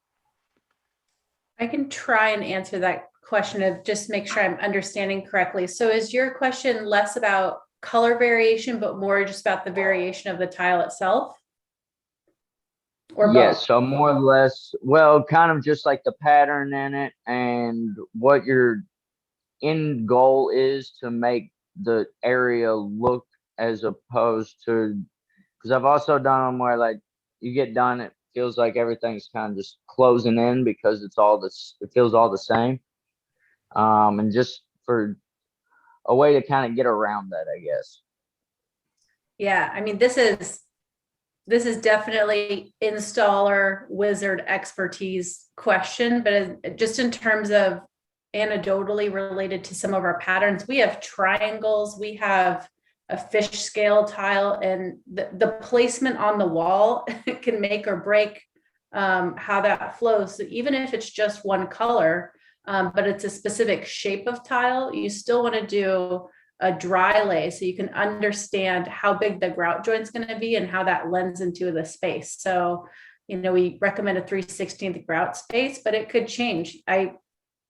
I can try and answer that question of just make sure I'm understanding correctly. So is your question less about color variation, but more just about the variation of the tile itself? Or yes, both? so more or less, well, kind of just like the pattern in it and what your end goal is to make the area look, as opposed to, because I've also done them where like you get done, it feels like everything's kind of just closing in because it feels all the same. And just for a way to kind of get around that, I guess. Yeah, I mean, this is definitely installer wizard expertise question, but just in terms of anecdotally related to some of our patterns, we have triangles, we have a fish scale tile, and the placement on the wall can make or break how that flows. So even if it's just one color, but it's a specific shape of tile, you still want to do a dry lay so you can understand how big the grout joint's going to be and how that lends into the space. So, we recommend a 3/16 grout space, but it could change. I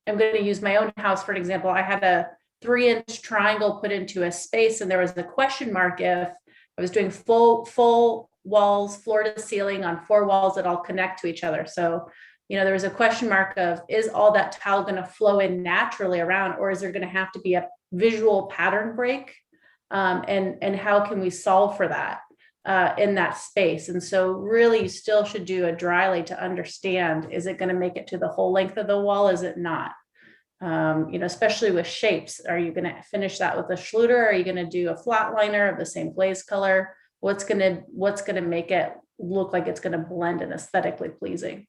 am going to use my own house for an example. I had a 3-inch triangle put into a space, and there was a question mark if I was doing full walls, floor to ceiling on 4 walls that all connect to each other. So, there was a question mark of, is all that tile going to flow in naturally around, or is there going to have to be a visual pattern break? And how can we solve for that in that space? And so really you still should do a dry lay to understand, is it going to make it to the whole length of the wall? Is it not? Especially with shapes, are you going to finish that with a Schluter? Are you going to do a flat liner of the same glaze color? What's going to make it look like it's going to blend and aesthetically pleasing?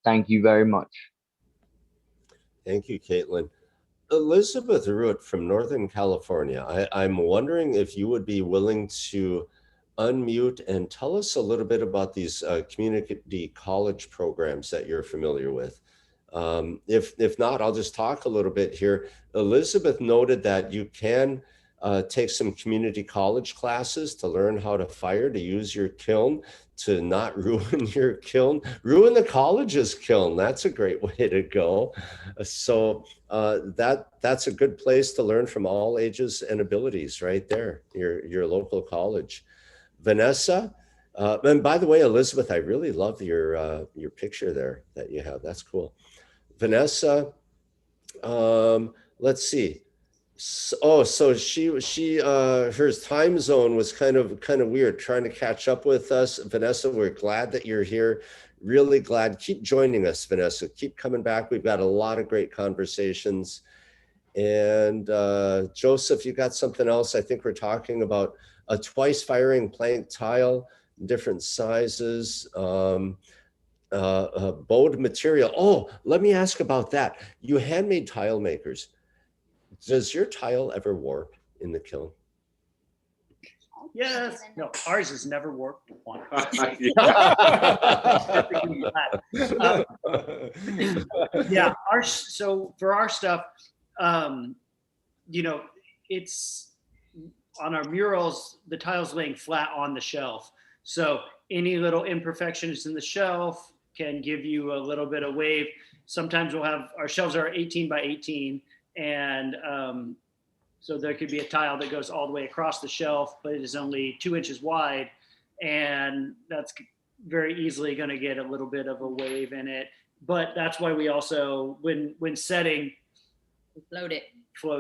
Thank you very much. Thank you, Caitlin. Elizabeth Root from Northern California. I'm wondering if you would be willing to unmute and tell us a little bit about these community college programs that you're familiar with. If not, I'll just talk a little bit here. Elizabeth noted that you can take some community college classes to learn how to fire, to use your kiln, to not ruin your kiln, ruin the college's kiln. That's a great way to go. So that's a good place to learn from all ages and abilities right there, your local college. Vanessa, and by the way, Elizabeth, I really love your picture there that you have. That's cool. Vanessa, let's see. So she her time zone was kind of weird, trying to catch up with us. Vanessa, we're glad that you're here. Really glad. Keep joining us, Vanessa. Keep coming back. We've got a lot of great conversations. And Joseph, you got something else? I think we're talking about a twice firing plank tile, different sizes, bowed material. Oh, let me ask about that. You handmade tile makers. Does your tile ever warp in the kiln? Yes. No, ours has never warped one. Yeah. So for our stuff, you know, it's on our murals, the tile's laying flat on the shelf. So any little imperfections in the shelf can give you a little bit of wave. Sometimes we'll have, our shelves are 18 by 18. And so there could be a tile that goes all the way across the shelf, but it is only 2 inches wide. And that's very easily going to get a little bit of a wave in it. But that's why we also, when setting, Float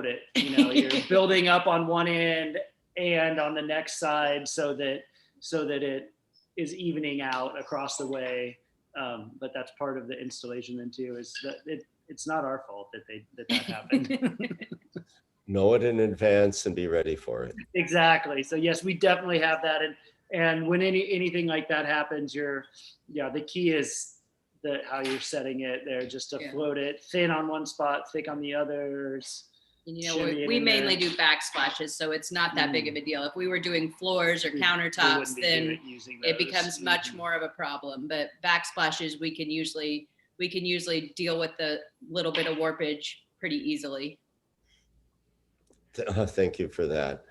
it. You know, you're building up on one end and on the next side so that it is evening out across the way. But that's part of the installation then too, is that it's not our fault that happened. Know it in advance and be ready for it. Exactly. So yes, we definitely have that. And when anything like that happens, the key is how you're setting it there, just to float it thin on one spot, thick on the others. You know, we mainly do backsplashes, so it's not that big of a deal. If we were doing floors or countertops, then it becomes much more of a problem. But backsplashes, we can usually deal with the little bit of warpage pretty easily. Thank you for that.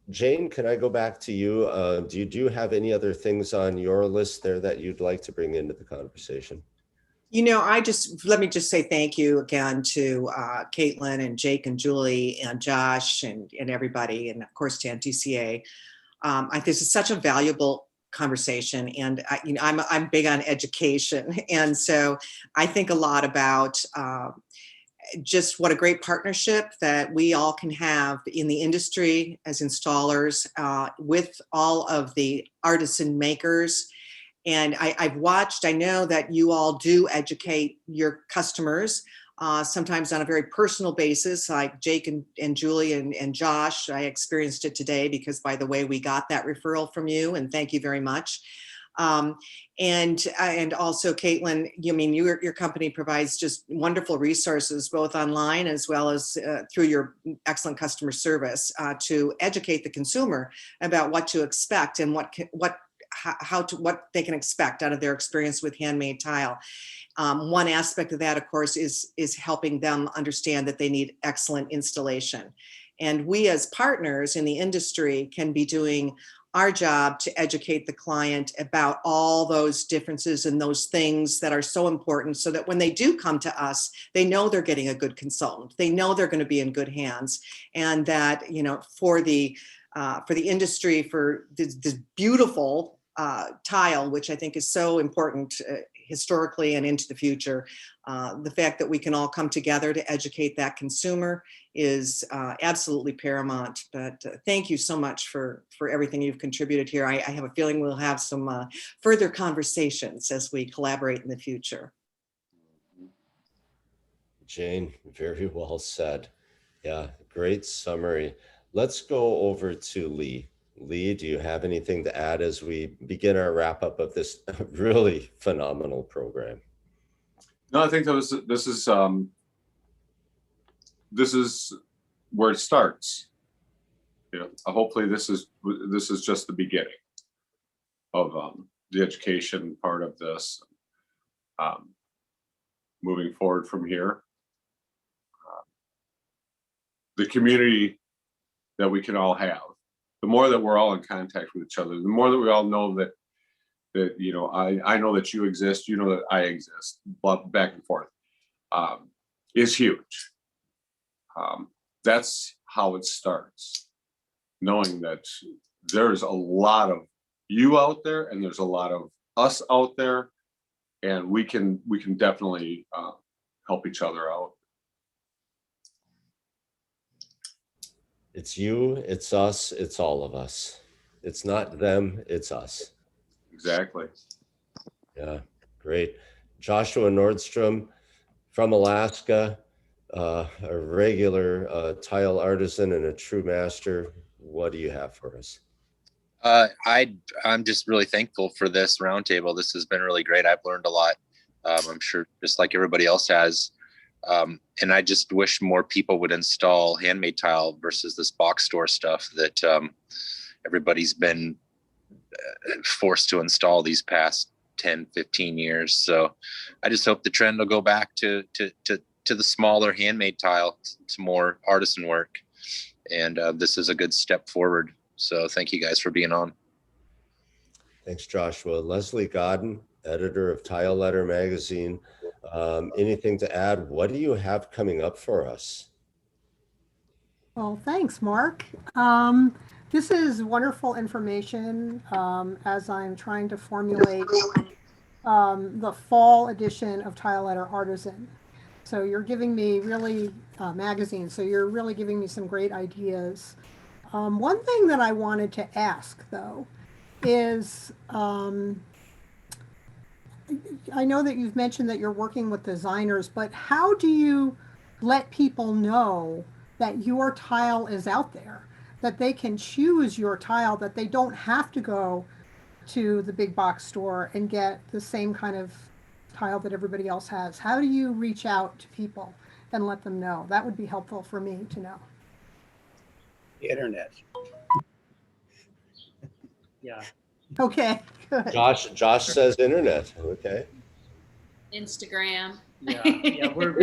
Jane, can I go back to you? Do you have any other things on your list there that you'd like to bring into the conversation? You know, let me just say thank you again to Caitlin and Jake and Julie and Josh and everybody, and of course to NTCA. This is such a valuable conversation, and I'm big on education, and so I think a lot about just what a great partnership that we all can have in the industry as installers with all of the artisan makers. And I've watched, I know that you all do educate your customers, sometimes on a very personal basis, like Jake and Julie and Josh. I experienced it today because, by the way, we got that referral from you, and thank you very much. And also, Caitlin, your company provides just wonderful resources, both online as well as through your excellent customer service, to educate the consumer about what to expect and what they can expect out of their experience with handmade tile. One aspect of that, of course, is helping them understand that they need excellent installation. And we as partners in the industry can be doing our job to educate the client about all those differences and those things that are so important, so that when they do come to us, they know they're getting a good consultant. They know they're going to be in good hands, and that, for the industry, for this beautiful tile, which I think is so important historically and into the future, the fact that we can all come together to educate that consumer is absolutely paramount. But thank you so much for everything you've contributed here. I have a feeling we'll have some further conversations as we collaborate in the future. Jane, very well said. Yeah, great summary. Let's go over to Lee. Lee, do you have anything to add as we begin our wrap up of this really phenomenal program? No, I think this is where it starts. Hopefully this is just the beginning of the education part of this. Moving forward from here, the community that we can all have. The more that we're all in contact with each other, the more that we all know that you know, I know that you exist, you know that I exist, back and forth, is huge. That's how it starts. Knowing that there's a lot of you out there and there's a lot of us out there, and we can definitely help each other out. It's you, it's us, it's all of us. It's not them, it's us. Exactly. Yeah, great. Joshua Nordstrom from Alaska, a regular tile artisan and a true master. What do you have for us? I'm just really thankful for this roundtable. This has been really great. I've learned a lot. I'm sure just like everybody else has. And I just wish more people would install handmade tile versus this box store stuff that everybody's been forced to install these past 10, 15 years. So I just hope the trend will go back to the smaller handmade tile, to more artisan work. And this is a good step forward. So thank you guys for being on. Thanks, Joshua. Leslie Godden, editor of Tile Letter magazine. Anything to add? What do you have coming up for us? Well, thanks, Mark. This is wonderful information as I'm trying to formulate the fall edition of Tile Letter Artisan. So you're giving me really magazine. So you're really giving me some great ideas. One thing that I wanted to ask, though, is I know that you've mentioned that you're working with designers, but how do you let people know that your tile is out there, that they can choose your tile, that they don't have to go to the big box store and get the same kind of tile that everybody else has? How do you reach out to people and let them know? That would be helpful for me to know. The internet. Yeah. Okay, good. Josh says internet. Okay. Instagram. Yeah, we're.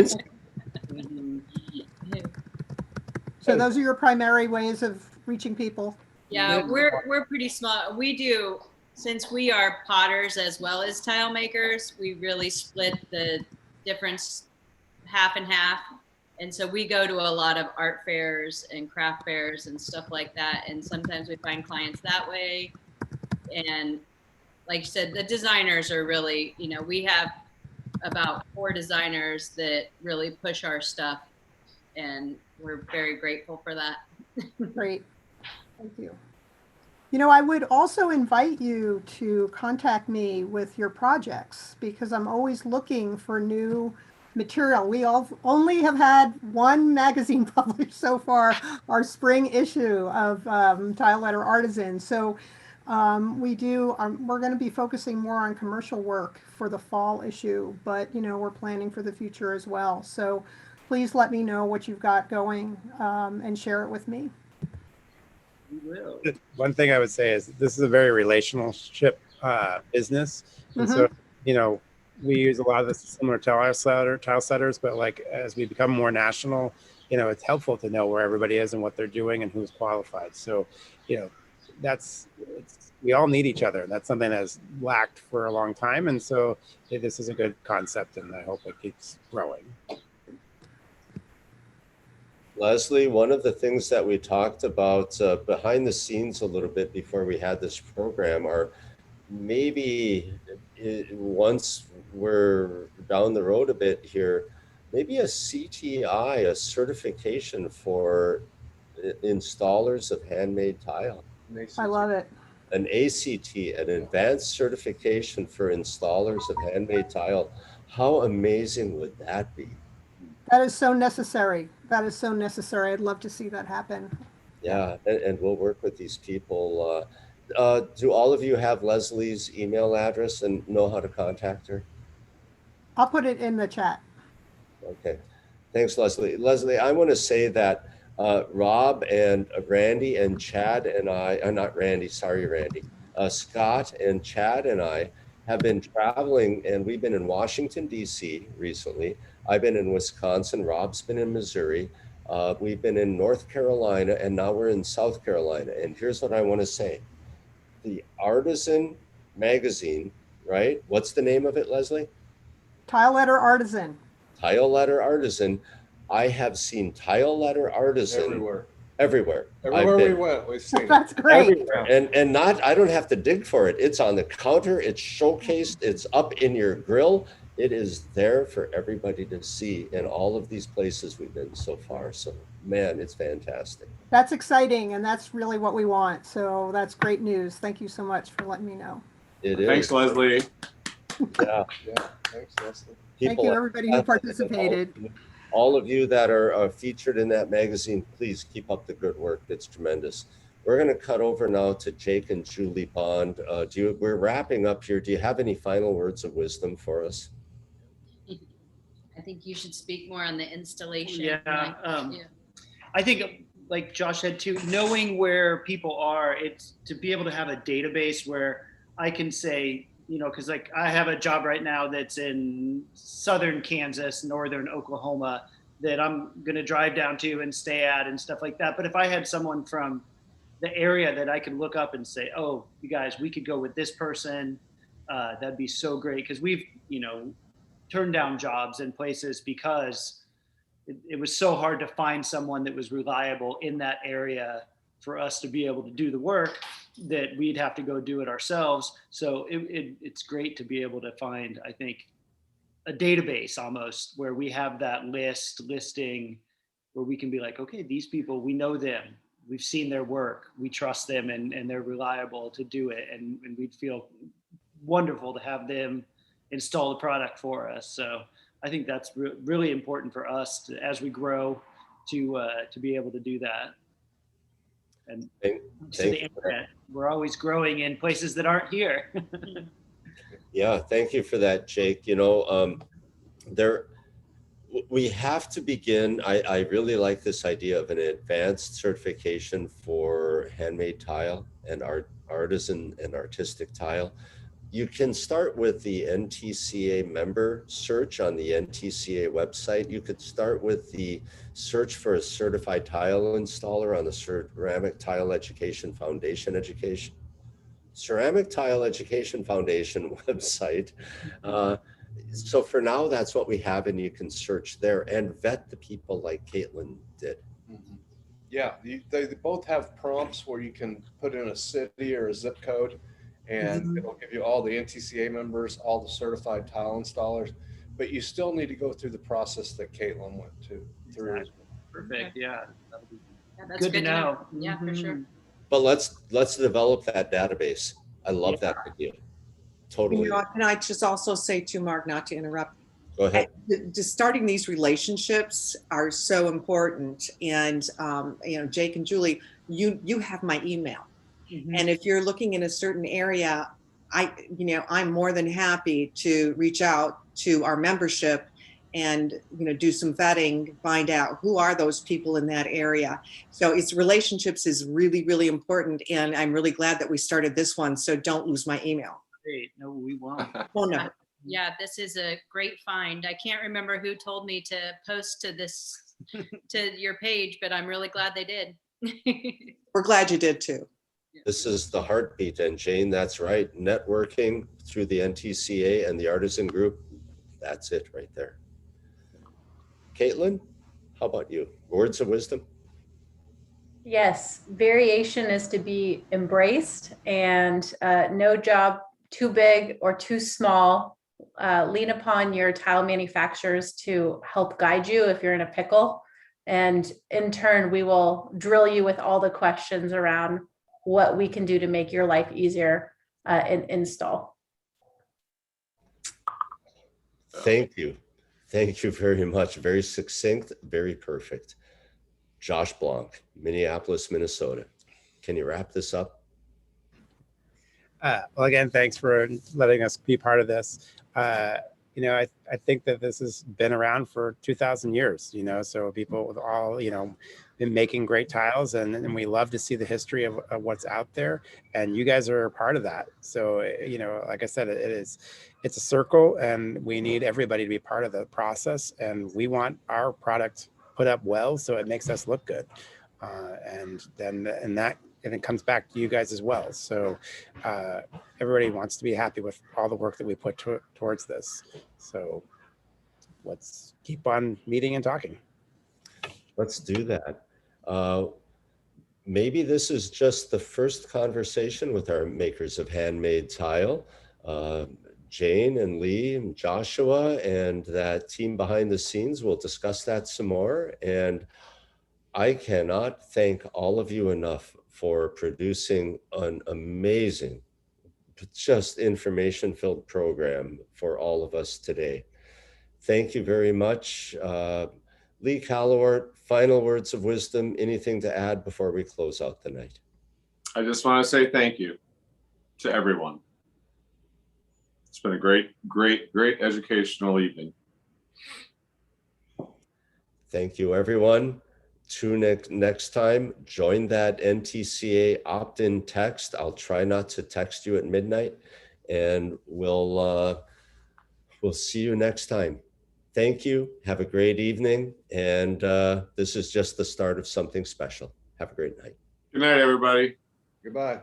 So those are your primary ways of reaching people? Yeah, we're pretty small. We do, since we are potters as well as tile makers, we really split the difference half and half. And so we go to a lot of art fairs and craft fairs and stuff like that. And sometimes we find clients that way. And like you said, the designers are really, you know, we have about 4 designers that really push our stuff. And we're very grateful for that. Great. Thank you. You know, I would also invite you to contact me with your projects because I'm always looking for new material. We all only have had one magazine published so far, our spring issue of Tile Letter Artisan. So we're going to be focusing more on commercial work for the fall issue, but you know, we're planning for the future as well. So please let me know what you've got going and share it with me. Will. One thing I would say is this is a very relationship business. And so, you know, we use a lot of the similar tile setters, but like as we become more national, you know, it's helpful to know where everybody is and what they're doing and who's qualified. So, you know, we all need each other. That's something that has lacked for a long time. And so this is a good concept and I hope it keeps growing. Leslie, one of the things that we talked about behind the scenes a little bit before we had this program are maybe once we're down the road a bit here, maybe a CTI, a certification for installers of handmade tile. I love it. An ACT, an advanced certification for installers of handmade tile. How amazing would that be? That is so necessary. That is so necessary. I'd love to see that happen. Yeah, and we'll work with these people. Do all of you have Leslie's email address and know how to contact her? I'll put it in the chat. Okay, thanks, Leslie. Leslie, I want to say that Rob and Randy and Chad and I, not Randy, sorry, Randy, Scott and Chad and I have been traveling, and we've been in Washington, D.C. recently. I've been in Wisconsin, Rob's been in Missouri, We've been in North Carolina, and now we're in South Carolina. And here's what I want to say. The Artisan magazine, right? What's the name of it, Leslie? Tile Letter Artisan. Tile Letter Artisan. I have seen Tile Letter Artisan Everywhere. everywhere. Everywhere we went, we've seen it. That's great. Everywhere. And not, I don't have to dig for it. It's on the counter, it's showcased, it's up in your grill. It is there for everybody to see in all of these places we've been so far. So man, it's fantastic. That's exciting, and that's really what we want. So that's great news. Thank you so much for letting me know. It is. Thanks, Leslie. Yeah. Yeah, thanks, Leslie. Thank you, everybody who participated. All of you that are featured in that magazine, please keep up the good work. It's tremendous. We're going to cut over now to Jake and Julie Bond. We're wrapping up here. Do you have any final words of wisdom for us? I think you should speak more on the installation. Yeah, I think like Josh said too, knowing where people are, it's to be able to have a database where I can say, you know, because like I have a job right now that's in southern Kansas, northern Oklahoma, that I'm going to drive down to and stay at and stuff like that. But if I had someone from the area that I could look up and say, oh, you guys, we could go with this person, that'd be so great. Because we've, you know, turned down jobs in places because it was so hard to find someone that was reliable in that area for us to be able to do the work, that we'd have to go do it ourselves. So it's great to be able to find, I think, a database almost where we have that listing where we can be like, okay, these people, we know them, we've seen their work, we trust them, and they're reliable to do it. And we'd feel wonderful to have them install the product for us. So I think that's really important for us to, as we grow, to be able to do that. And to the internet, we're always growing in places that aren't here. Yeah, thank you for that, Jake. You know, we have to begin. I really like this idea of an advanced certification for handmade tile and artisan and artistic tile. You can start with the NTCA member search on the NTCA website. You could start with the search for a certified tile installer on the Ceramic Tile Education Foundation Ceramic Tile Education Foundation website. So for now, that's what we have, and you can search there and vet the people like Caitlin did. Yeah, they both have prompts where you can put in a city or a zip code, and it'll give you all the NTCA members, all the certified tile installers, but you still need to go through the process that Caitlin went through. Exactly. Perfect. Yeah. That's Good to know. Yeah, for sure. But let's develop that database. I love that idea. Totally. You know, can I just also say too, Mark, not to interrupt? Go ahead. Just starting these relationships are so important. And, you know, Jake and Julie, you have my email. And if you're looking in a certain area, I'm more than happy to reach out to our membership and, you know, do some vetting, find out who are those people in that area. So it's relationships is really, really important. And I'm really glad that we started this one. So don't lose my email. Great. No, we won't. Phone number. Yeah, this is a great find. I can't remember who told me to post to this, to your page, but I'm really glad they did. We're glad you did too. This is the heartbeat. And Jane, that's right. Networking through the NTCA and the Artisan Group. That's it right there. Caitlin, how about you? Words of wisdom? Yes, variation is to be embraced, and no job too big or too small. Lean upon your tile manufacturers to help guide you if you're in a pickle. And in turn, we will drill you with all the questions around what we can do to make your life easier in install. Thank you. Thank you very much. Very succinct, very perfect. Josh Blanc, Minneapolis, Minnesota. Can you wrap this up? Well, again, thanks for letting us be part of this. You know, I think that this has been around for 2,000 years, you know, so people with all, you know, been making great tiles, and we love to see the history of what's out there, and you guys are a part of that. So, you know, like I said, it's a circle, and we need everybody to be part of the process, and we want our product put up well, so it makes us look good. And it comes back to you guys as well. So everybody wants to be happy with all the work that we put towards this. So let's keep on meeting and talking. Let's do that. Maybe this is just the first conversation with our makers of handmade tile. Jane and Lee and Joshua and that team behind the scenes will discuss that some more. And I cannot thank all of you enough for producing an amazing, just information-filled program for all of us today. Thank you very much. Lee Callowart, final words of wisdom, anything to add before we close out the night? I just want to say thank you to everyone. It's been a great, great, great educational evening. Thank you, everyone. Tune next time. Join that NTCA opt-in text. I'll try not to text you at midnight, and we'll see you next time. Thank you. Have a great evening. And this is just the start of something special. Have a great night. Good night, everybody. Goodbye.